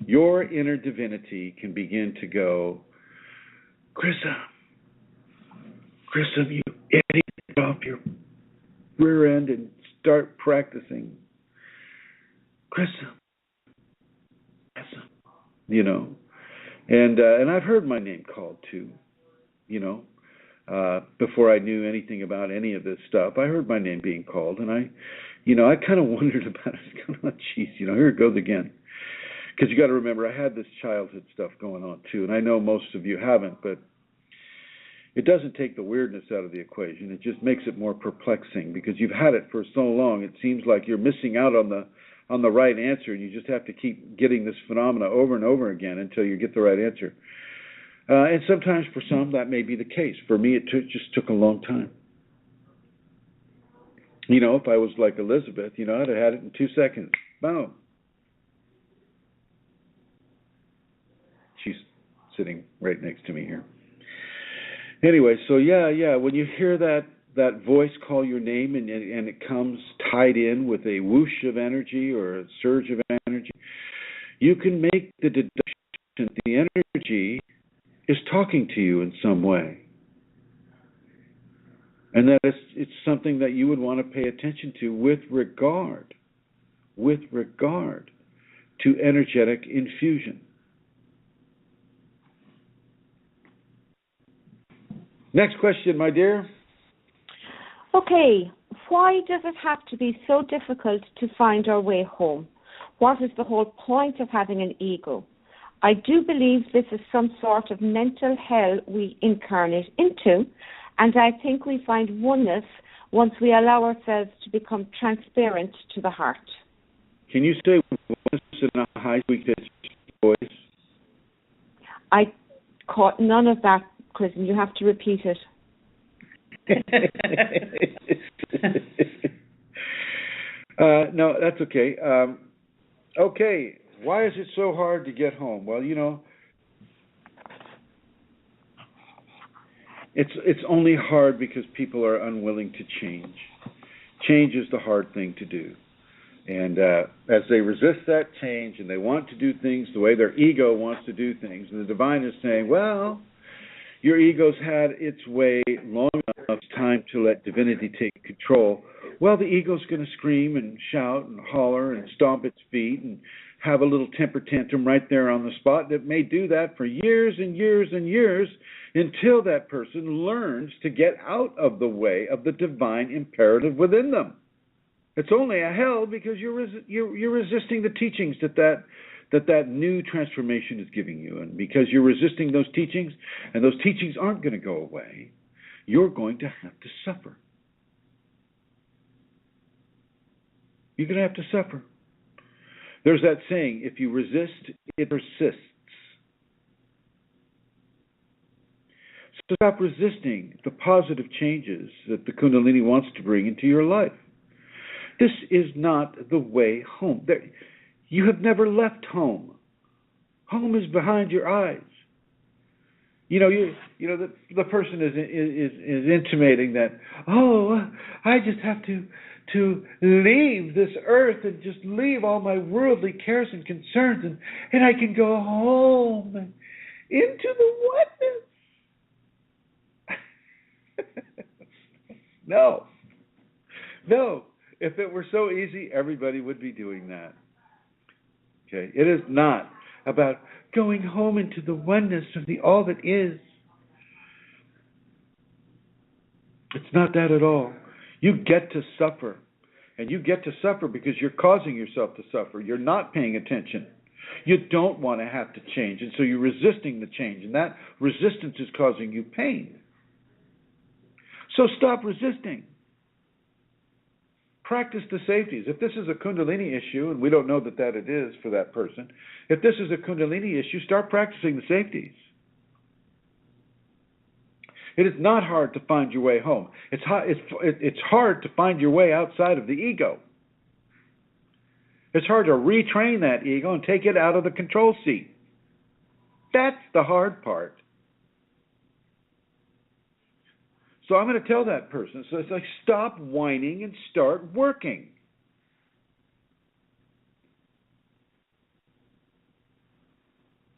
Your inner divinity can begin to go, Chrism, you idiot, get off your rear end and start practicing. Chrism, and I've heard my name called too, before I knew anything about any of this stuff. I heard my name being called, and I kind of wondered about it. Kind of, geez, here it goes again. Because you got to remember, I had this childhood stuff going on too, and I know most of you haven't, but it doesn't take the weirdness out of the equation. It just makes it more perplexing, because you've had it for so long. It seems like you're missing out on the right answer, and you just have to keep getting this phenomena over and over again until you get the right answer. And sometimes for some that may be the case. For me, it just took a long time. If I was like Elizabeth, I'd have had it in 2 seconds. Boom. She's sitting right next to me here. Anyway, so yeah, when you hear that voice call your name, and it comes tied in with a whoosh of energy or a surge of energy, you can make the deduction that the energy is talking to you in some way, and that it's something that you would want to pay attention to with regard to energetic infusion. Next question, my dear. Okay, why does it have to be so difficult to find our way home? What is the whole point of having an ego? I do believe this is some sort of mental hell we incarnate into, and I think we find oneness once we allow ourselves to become transparent to the heart. Can you say oneness in a high, sweet pitch? voice? I caught none of that, Chrism. You have to repeat it. No, that's okay. Okay, why is it so hard to get home? Well, it's only hard because people are unwilling to change. Change is the hard thing to do. And as they resist that change and they want to do things the way their ego wants to do things, and the divine is saying, well, your ego's had its way long enough, it's time to let divinity take control. Well, the ego's going to scream and shout and holler and stomp its feet and have a little temper tantrum right there on the spot. It may do that for years and years and years until that person learns to get out of the way of the divine imperative within them. It's only a hell because you're resisting the teachings that new transformation is giving you. And because you're resisting those teachings, and those teachings aren't going to go away, you're going to have to suffer. You're going to have to suffer. There's that saying, if you resist, it persists. So stop resisting the positive changes that the Kundalini wants to bring into your life. This is not the way home. You have never left home. Home is behind your eyes. The person is intimating that, I just have to leave this earth and just leave all my worldly cares and concerns and I can go home into the oneness. No. If it were so easy, everybody would be doing that. Okay, it is not about going home into the oneness of the all that is. It's not that at all. You get to suffer. And you get to suffer because you're causing yourself to suffer. You're not paying attention. You don't want to have to change. And so you're resisting the change. And that resistance is causing you pain. So stop resisting. Practice the safeties. If this is a Kundalini issue, and we don't know that it is for that person, if this is a Kundalini issue, start practicing the safeties. It is not hard to find your way home. It's hard to find your way outside of the ego. It's hard to retrain that ego and take it out of the control seat. That's the hard part. So I'm going to tell that person, so it's like, stop whining and start working.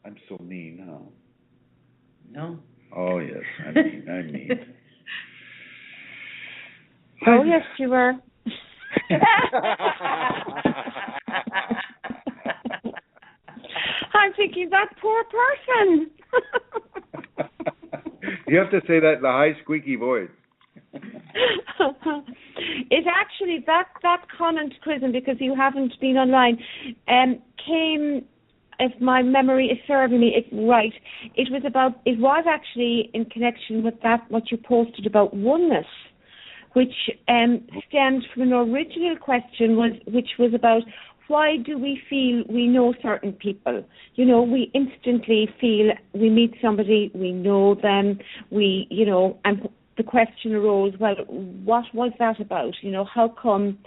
I'm so mean, huh? No. Oh, yes, I'm mean. Oh, yes, you were. I'm thinking, that poor person. You have to say that in a high, squeaky voice. It actually, that comment, Chrism, because you haven't been online, came, if my memory is serving me right, it was actually in connection with that, what you posted about oneness, which stemmed from an original question, which was about, why do we feel we know certain people? We instantly feel we meet somebody, we know them, and the question arose, well, what was that about? How come,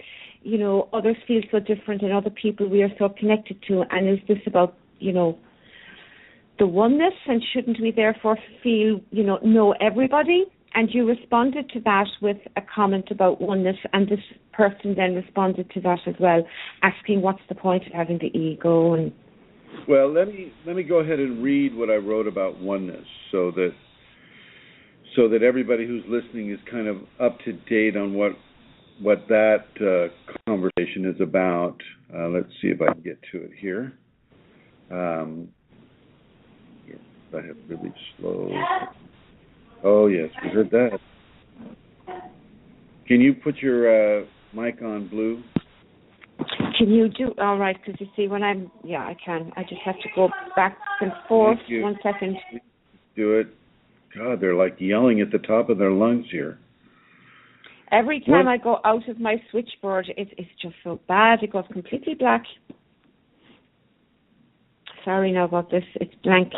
others feel so different and other people we are so connected to? And is this about, the oneness? And shouldn't we therefore feel, know everybody? And you responded to that with a comment about oneness, and this person then responded to that as well, asking what's the point of having the ego. And well, let me go ahead and read what I wrote about oneness, so that everybody who's listening is kind of up to date on what that conversation is about. Let's see if I can get to it here. I have really slow. Oh, yes, we heard that. Can you put your mic on blue? Can you do, all right, because you see when I can. I just have to go back and forth. 1 second. Do it. God, they're like yelling at the top of their lungs here. Every time I go out of my switchboard, it's just so bad. It goes completely black. sorry now about this. It's blank.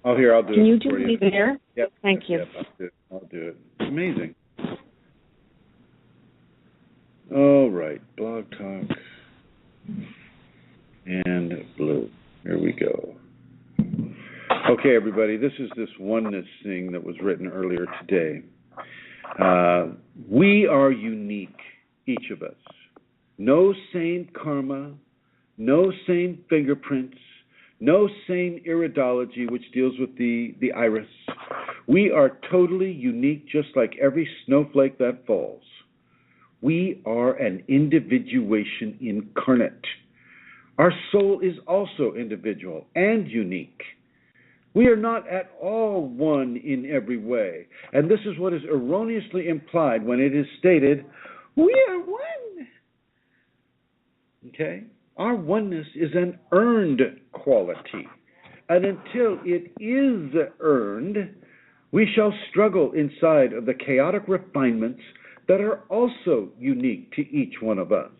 Oh, here, I'll do Can it you for do you. it there? Yep. Thank you. Yep, I'll do it. It's amazing. All right, Blog Talk and Blue. Here we go. Okay, everybody, this is this oneness thing that was written earlier today. We are unique, each of us. No same karma, no same fingerprints, no same iridology, which deals with the iris. We are totally unique, just like every snowflake that falls. We are an individuation incarnate. Our soul is also individual and unique. We are not at all one in every way. And this is what is erroneously implied when it is stated, we are one. Okay? Our oneness is an earned quality. And until it is earned, we shall struggle inside of the chaotic refinements that are also unique to each one of us.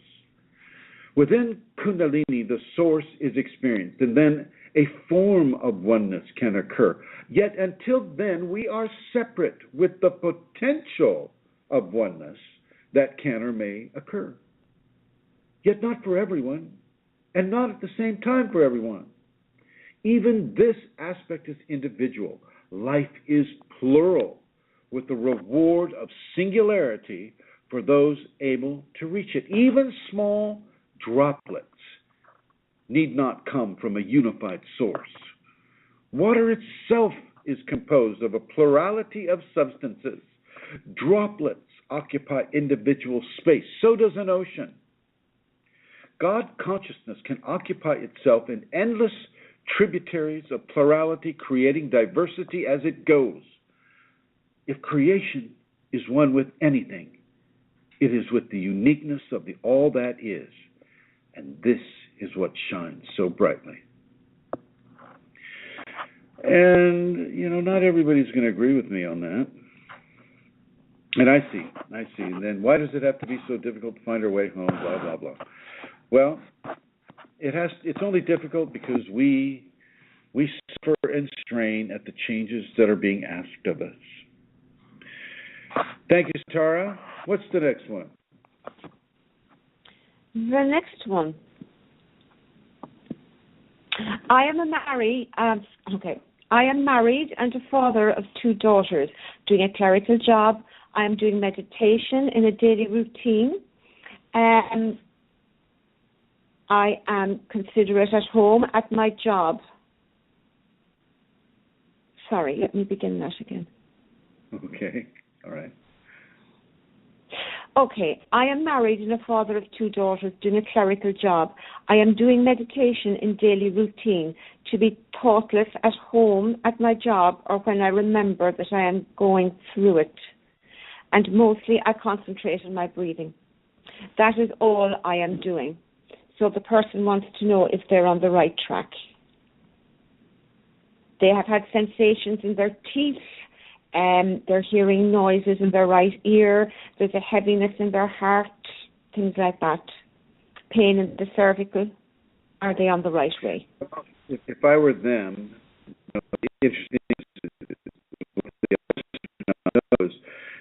Within Kundalini, the source is experienced, and then a form of oneness can occur. Yet until then, we are separate with the potential of oneness that can or may occur. Yet not for everyone, and not at the same time for everyone. Even this aspect is individual. Life is plural, with the reward of singularity for those able to reach it. Even small droplets need not come from a unified source. Water itself is composed of a plurality of substances. Droplets occupy individual space. So does an ocean. God consciousness can occupy itself in endless tributaries of plurality, creating diversity as it goes. If creation is one with anything, it is with the uniqueness of the all that is. And this is what shines so brightly. And, not everybody's going to agree with me on that. And I see. And then why does it have to be so difficult to find our way home, blah, blah, blah. Well, it's only difficult because we suffer and strain at the changes that are being asked of us. Thank you, Tara. What's the next one? The next one. I am married and a father of 2 daughters, doing a clerical job. I am doing meditation in a daily routine. I am considerate at home at my job. Sorry, let me begin that again. Okay, all right. Okay, I am married and a father of 2 daughters doing a clerical job. I am doing meditation in daily routine to be thoughtless at home, at my job, or when I remember that I am going through it. And mostly I concentrate on my breathing. That is all I am doing. So the person wants to know if they're on the right track. They have had sensations in their teeth. They're hearing noises in their right ear. There's a heaviness in their heart, things like that. Pain in the cervical. Are they on the right way? If I were them, the interesting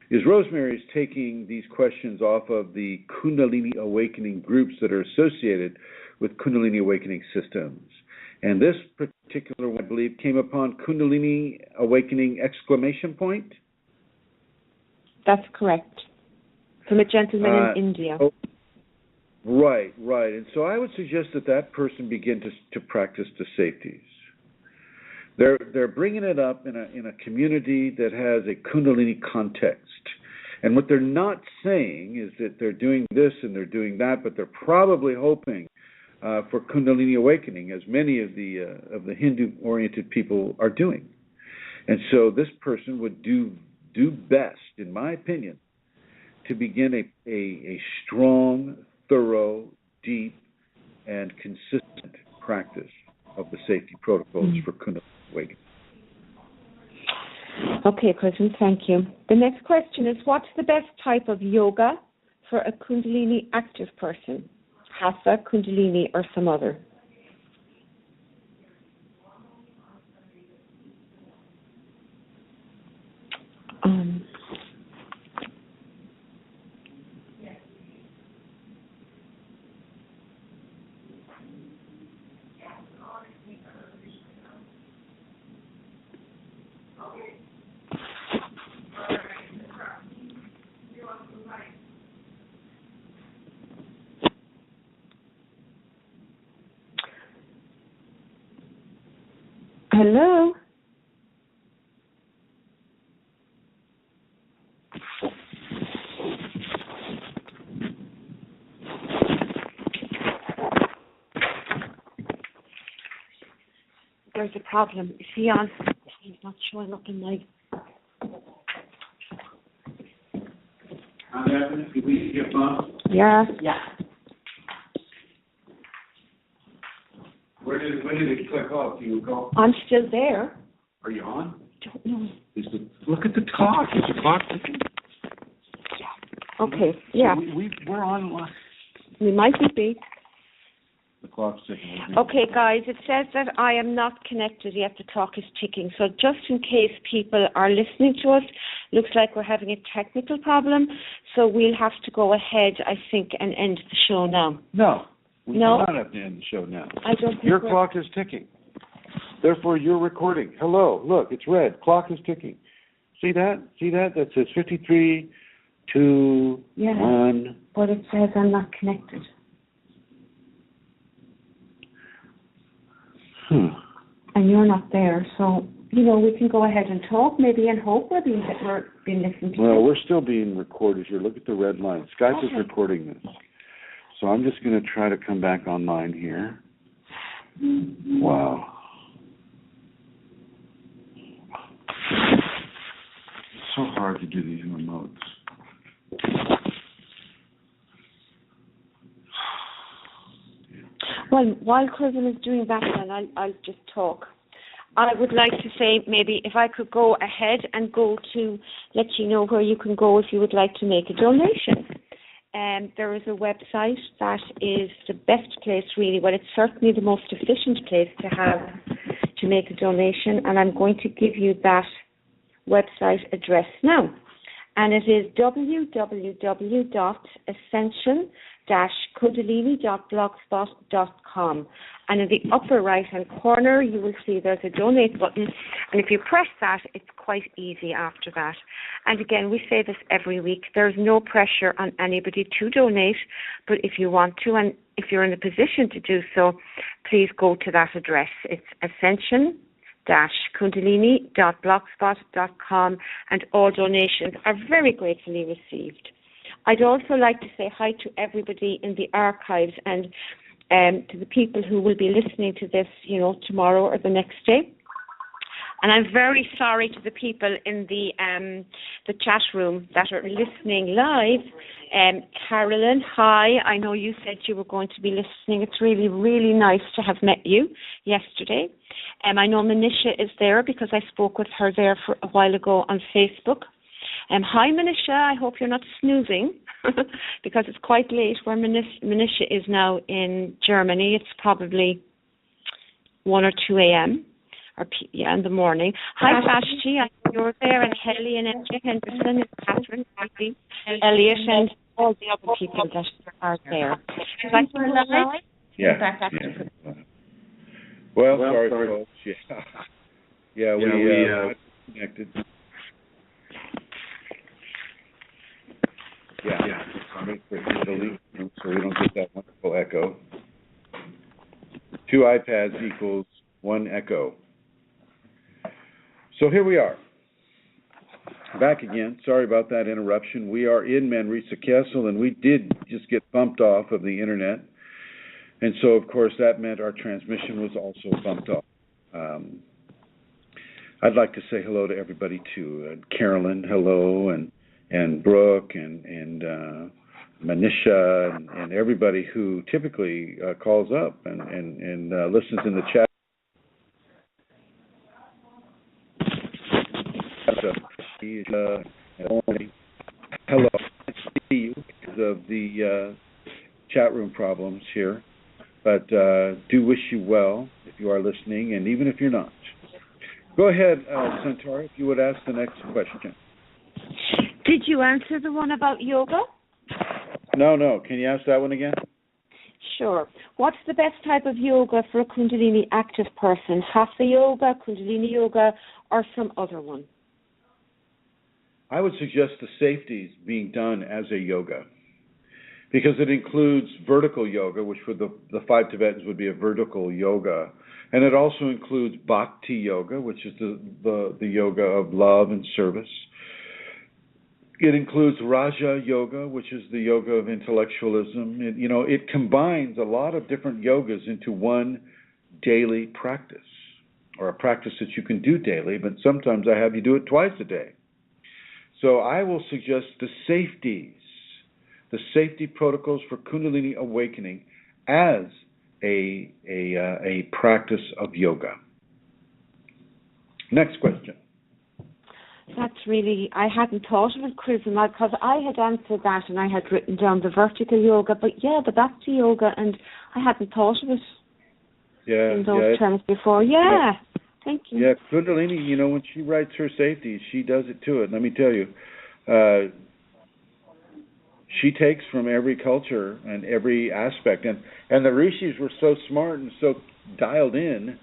is Rosemary's taking these questions off of the Kundalini Awakening groups that are associated with Kundalini Awakening systems. And this particular one, I believe, came upon Kundalini Awakening ! That's correct. From a gentleman in India. Oh, right. And so I would suggest that person begin to practice the safeties. They're bringing it up in a community that has a Kundalini context. And what they're not saying is that they're doing this and they're doing that, but they're probably hoping for Kundalini awakening, as many of the Hindu-oriented people are doing. And so this person would do best, in my opinion, to begin a strong, thorough, deep, and consistent practice of the safety protocols for Kundalini awakening. Okay, Chrism, thank you. The next question is, what's the best type of yoga for a Kundalini active person? Hatha, Kundalini, or some other? Hello? There's a problem. Is he on? He's not showing up in my... Did we get on? Yeah. When did it click off? Do you recall? I'm still there. Are you on? Don't know. Look at the clock. Is the clock ticking? Yeah. Okay. Yeah. We're on. We might be. The clock's ticking. Okay, guys, it says that I am not connected yet. The clock is ticking. So just in case people are listening to us, looks like we're having a technical problem. So we'll have to go ahead, I think, and end the show now. No. We do No? not have to end the show now. I don't think Your clock is ticking. Therefore, you're recording. Hello. Look, it's red. Clock is ticking. See that? That says 53, 2, 1. But it says I'm not connected. And you're not there, so, we can go ahead and talk maybe and hope we're being listened to. Well, we're still being recorded here. Look at the red line. Skype is recording this. So I'm just going to try to come back online here. Wow. It's so hard to do these remotes. Well, while Chrism is doing that, then I'll just talk. I would like to say maybe if I could go ahead and go to let you know where you can go if you would like to make a donation. There is a website that is the best place, really. Well, it's certainly the most efficient place to have to make a donation, and I'm going to give you that website address now. And it is www.ascension-kundalini.blogspot.com. And in the upper right-hand corner, you will see there's a donate button. And if you press that, it's quite easy after that. And again, we say this every week. There's no pressure on anybody to donate. But if you want to, and if you're in a position to do so, please go to that address. It's ascension-kundalini.blogspot.com, and all donations are very gratefully received. I'd also like to say hi to everybody in the archives and to the people who will be listening to this, tomorrow or the next day. And I'm very sorry to the people in the chat room that are listening live. Carolyn, hi. I know you said you were going to be listening. It's really, really nice to have met you yesterday. I know Manisha is there because I spoke with her there for a while ago on Facebook. Hi, Manisha. I hope you're not snoozing because it's quite late where Manisha is now in Germany. It's probably 1 or 2 a.m. in the morning. Hi, Vashti. I know you're there, and Kelly and Edge Henderson and Catherine, Kathy, Elliot, and all the other people that are there. Yeah. Well, sorry, folks. Yeah, we connected. Yeah. I'm going to put the link so we don't get that wonderful echo. 2 iPads equals 1 echo. So here we are. Back again. Sorry about that interruption. We are in Manresa Castle, and we did just get bumped off of the internet. And so, of course, that meant our transmission was also bumped off. I'd like to say hello to everybody, too. Carolyn, hello, and Brooke, and Manisha, and everybody who typically calls up and listens in the chat. Hello. I see you because of the chat room problems here, but do wish you well if you are listening, and even if you're not. Go ahead, Centaur, if you would ask the next question. Did you answer the one about yoga? No. Can you ask that one again? Sure. What's the best type of yoga for a Kundalini active person? Hatha yoga, Kundalini yoga, or some other one? I would suggest the safeties being done as a yoga, because it includes vertical yoga, which for the 5 Tibetans would be a vertical yoga, and it also includes bhakti yoga, which is the yoga of love and service. It includes Raja Yoga, which is the yoga of intellectualism. It combines a lot of different yogas into one daily practice, or a practice that you can do daily, but sometimes I have you do it twice a day. So I will suggest the safety protocols for Kundalini awakening as a practice of yoga. Next question. That's really, I hadn't thought of it, Chrism, because I had answered that and I had written down the vertical yoga, but the bhakti yoga, and I hadn't thought of it in those terms before. Thank you. Yeah, Kundalini, when she writes her safety, she does it to it. Let me tell you, she takes from every culture and every aspect, and the rishis were so smart and so dialed in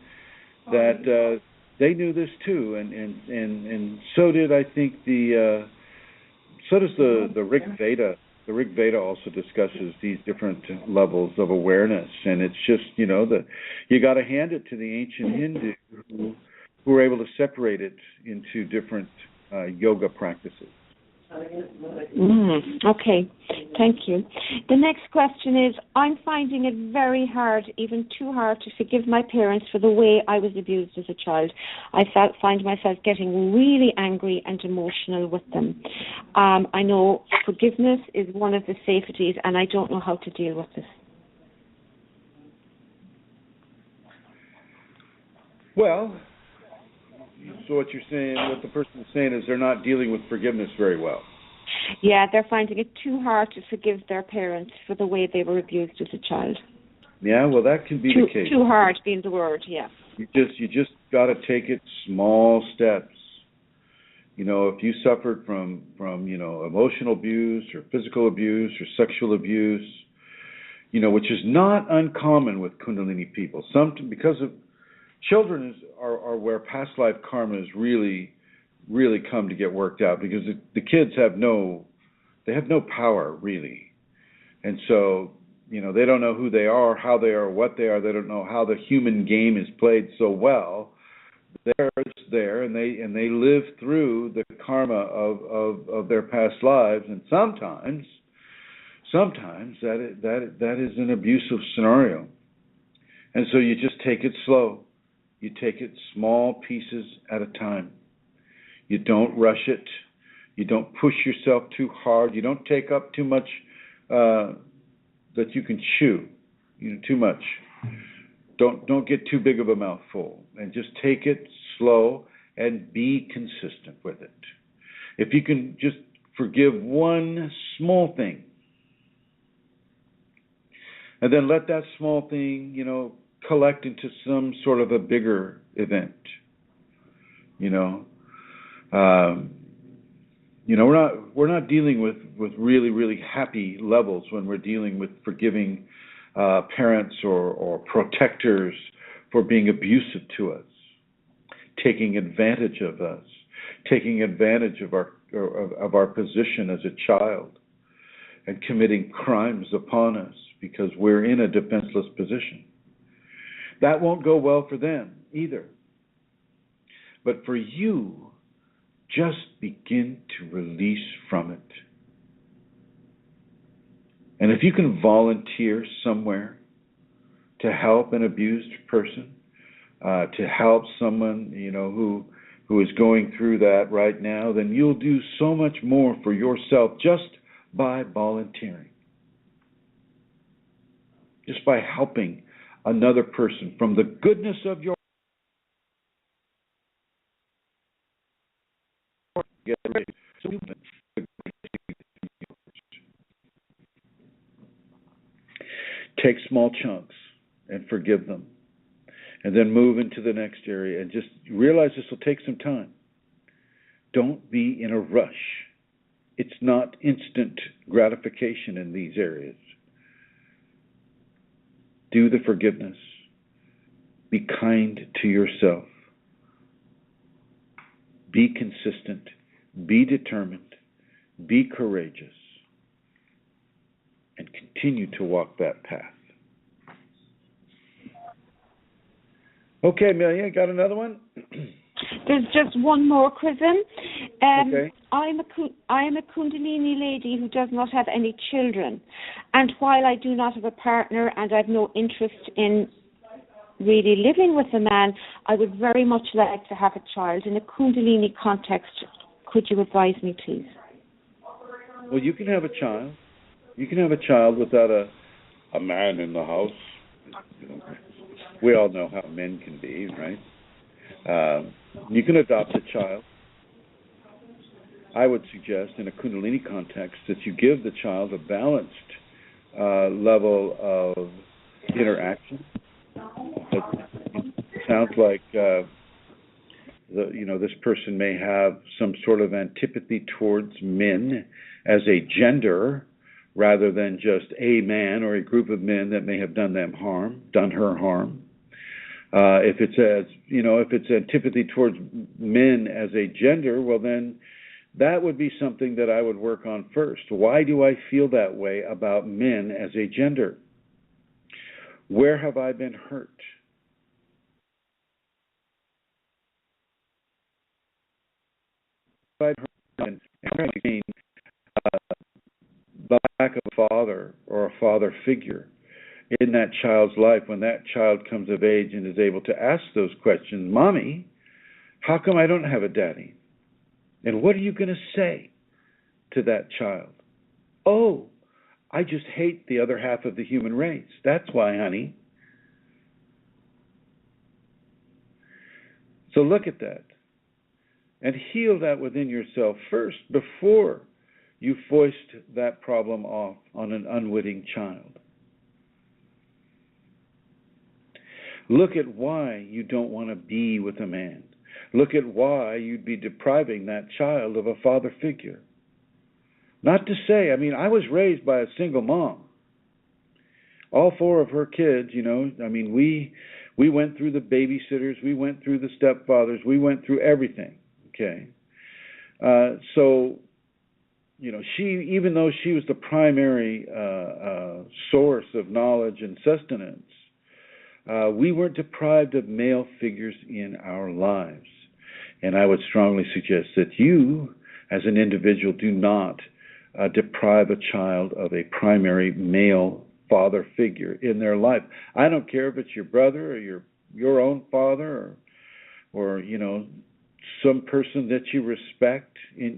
that they knew this too, and so did, I think, so does the Rig Veda. The Rig Veda also discusses these different levels of awareness, and it's just, that you got to hand it to the ancient Hindu who were able to separate it into different yoga practices. Okay, thank you. The next question is, I'm finding it very hard, even too hard, to forgive my parents for the way I was abused as a child. I find myself getting really angry and emotional with them. I know forgiveness is one of the safeties, and I don't know how to deal with this. Well, so what the person is saying is they're not dealing with forgiveness very well. Yeah, they're finding it too hard to forgive their parents for the way they were abused as a child. Yeah, well, that can be the case. Too hard being the word, yeah. You just got to take it small steps. If you suffered from emotional abuse or physical abuse or sexual abuse, which is not uncommon with Kundalini people. Because of children are where past life karmas really come to get worked out, because the kids have no power really, and so they don't know who they are, how they are, what they are. They don't know how the human game is played so well. They're there, and they live through the karma of their past lives, and sometimes that is an abusive scenario, and so you just take it slow. You take it small pieces at a time. You don't rush it. You don't push yourself too hard. You don't take up too much that you can chew. Too much. Don't get too big of a mouthful, and just take it slow and be consistent with it. If you can just forgive one small thing, and then let that small thing, collect into some sort of a bigger event. We're not dealing with really, really happy levels when we're dealing with forgiving parents or protectors for being abusive to us, taking advantage of us, taking advantage of our position as a child, and committing crimes upon us because we're in a defenseless position. That won't go well for them either. But for you, just begin to release from it. And if you can volunteer somewhere to help an abused person, to help someone, who is going through that right now, then you'll do so much more for yourself just by volunteering. Just by helping another person from the goodness of your take small chunks and forgive them, and then move into the next area, and just realize this will take some time. Don't be in a rush it's not instant gratification in these areas. Do the forgiveness. Be kind to yourself. Be consistent. Be determined. Be courageous. And continue to walk that path. Okay, Amelia, got another one? There's just one more, Chrism. Okay. I am a Kundalini lady who does not have any children. And while I do not have a partner and I have no interest in really living with a man, I would very much like to have a child. In a Kundalini context, could you advise me, please? Well, you can have a child. You can have a child without a man in the house. We all know how men can be, right? You can adopt a child. I would suggest in a Kundalini context that you give the child a balanced level of interaction. It sounds like this person may have some sort of antipathy towards men as a gender, rather than just a man or a group of men that may have done her harm. If it's antipathy towards men as a gender, well then that would be something that I would work on first. Why do I feel that way about men as a gender? Where have I been hurt? I've hurt and the lack of a father or a father figure in that child's life, when that child comes of age and is able to ask those questions, Mommy, how come I don't have a daddy? And what are you going to say to that child? Oh, I just hate the other half of the human race. That's why, honey. So look at that and heal that within yourself first before you foist that problem off on an unwitting child. Look at why you don't want to be with a man. Look at why you'd be depriving that child of a father figure. Not to say, I was raised by a single mom. All four of her kids, we went through the babysitters, we went through the stepfathers, we went through everything, okay? She, even though she was the primary source of knowledge and sustenance, we weren't deprived of male figures in our lives. And I would strongly suggest that you, as an individual, do not deprive a child of a primary male father figure in their life. I don't care if it's your brother or your own father or some person that you respect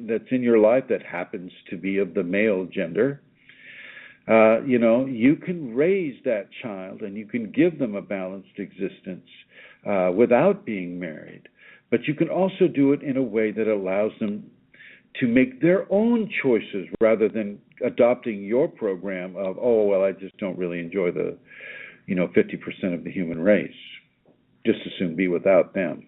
that's in your life that happens to be of the male gender. You can raise that child and you can give them a balanced existence without being married. But you can also do it in a way that allows them to make their own choices rather than adopting your program of, I just don't really enjoy the, 50% of the human race. Just as soon be without them.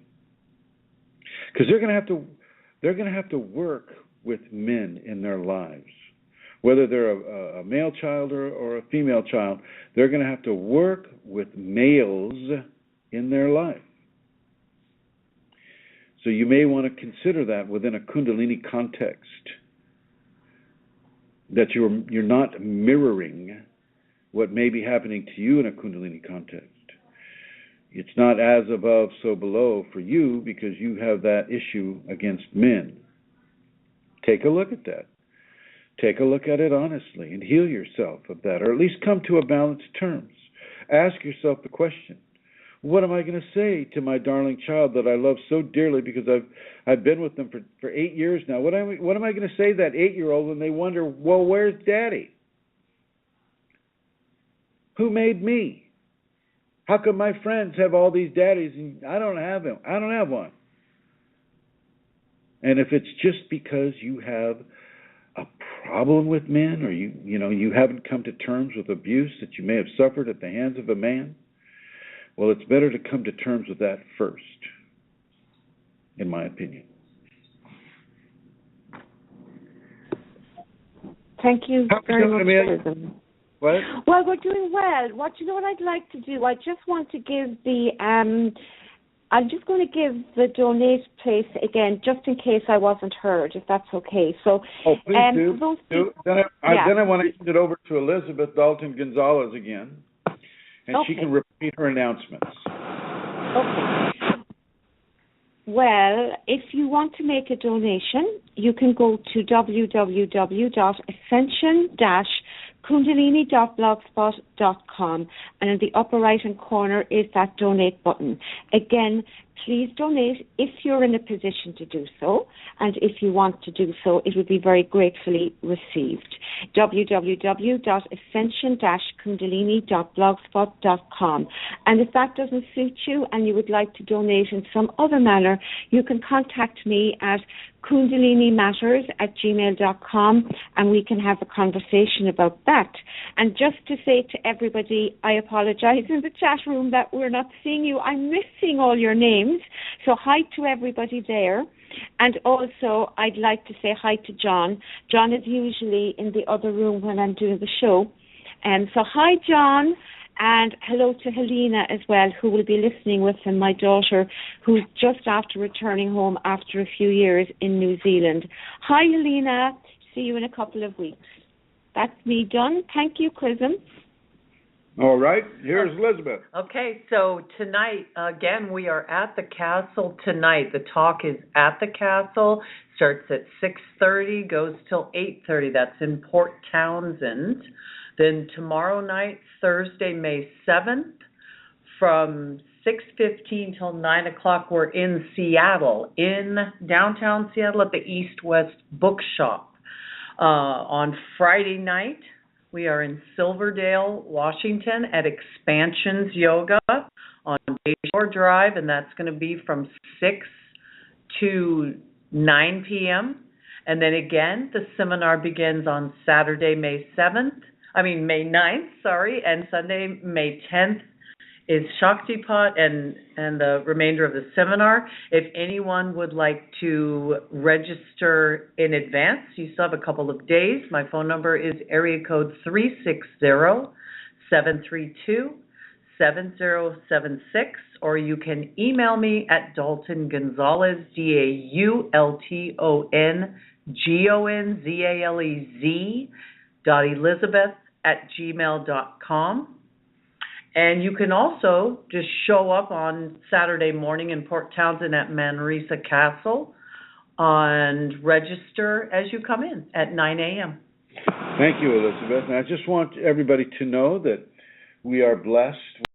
Because they're going to have to work with men in their lives. Whether they're a male child or a female child, they're going to have to work with males in their life. So you may want to consider that within a Kundalini context, that you're not mirroring what may be happening to you in a Kundalini context. It's not as above, so below for you because you have that issue against men. Take a look at that. Take a look at it honestly and heal yourself of that, or at least come to a balanced terms. Ask yourself the question, what am I going to say to my darling child that I love so dearly because I've been with them for 8 years now? What am I going to say to that 8-year-old when they wonder, well, where's Daddy? Who made me? How come my friends have all these daddies and I don't have him? I don't have one. And if it's just because you have a problem with men, or you haven't come to terms with abuse that you may have suffered at the hands of a man, well, it's better to come to terms with that first, in my opinion. Thank you How's it very going, much, Amelia? Chrism. What? Well, we're doing well. You know what I'd like to do? I just want to give I'm just going to give the donate place again, just in case I wasn't heard, if that's okay. So, Please do. those do. Then I want to hand it over to Elizabeth Dalton Gonzalez again, and she can repeat her announcements. Okay. Well, if you want to make a donation, you can go to www.ascension-kundalini.blogspot.com, and in the upper right-hand corner is that donate button. Again, please donate if you're in a position to do so, and if you want to do so, it would be very gratefully received. www.ascension-kundalini.blogspot.com. And if that doesn't suit you and you would like to donate in some other manner, you can contact me at kundalinimatters@gmail.com, and we can have a conversation about that. And just to say to everybody, I apologize in the chat room that we're not seeing you. I'm missing all your names, so hi to everybody there. And also, I'd like to say hi to John. John is usually in the other room when I'm doing the show. And so hi, John. And hello to Helena as well, who will be listening with him, my daughter, who's just after returning home after a few years in New Zealand. Hi, Helena. See you in a couple of weeks. That's me done. Thank you, Chrism. All right. Here's Elizabeth. Okay, so tonight, again, we are at the castle tonight. The talk is at the castle, starts at 6:30, goes till 8:30. That's in Port Townsend. Then tomorrow night, Thursday, May 7th, from 6:15 till 9 o'clock, we're in Seattle, in downtown Seattle at the East West Bookshop. On Friday night, we are in Silverdale, Washington at Expansions Yoga on Bayshore Drive, and that's going to be from 6 to 9 p.m. And then again, the seminar begins on Saturday, May 9th, and Sunday, May 10th is Shaktipat and the remainder of the seminar. If anyone would like to register in advance, you still have a couple of days. My phone number is area code 360-732-7076, or you can email me at Dalton Gonzalez, DAULTONGONZALEZ.Elizabeth@gmail.com. And you can also just show up on Saturday morning in Port Townsend at Manresa Castle and register as you come in at 9 a.m. Thank you, Elizabeth. And I just want everybody to know that we are blessed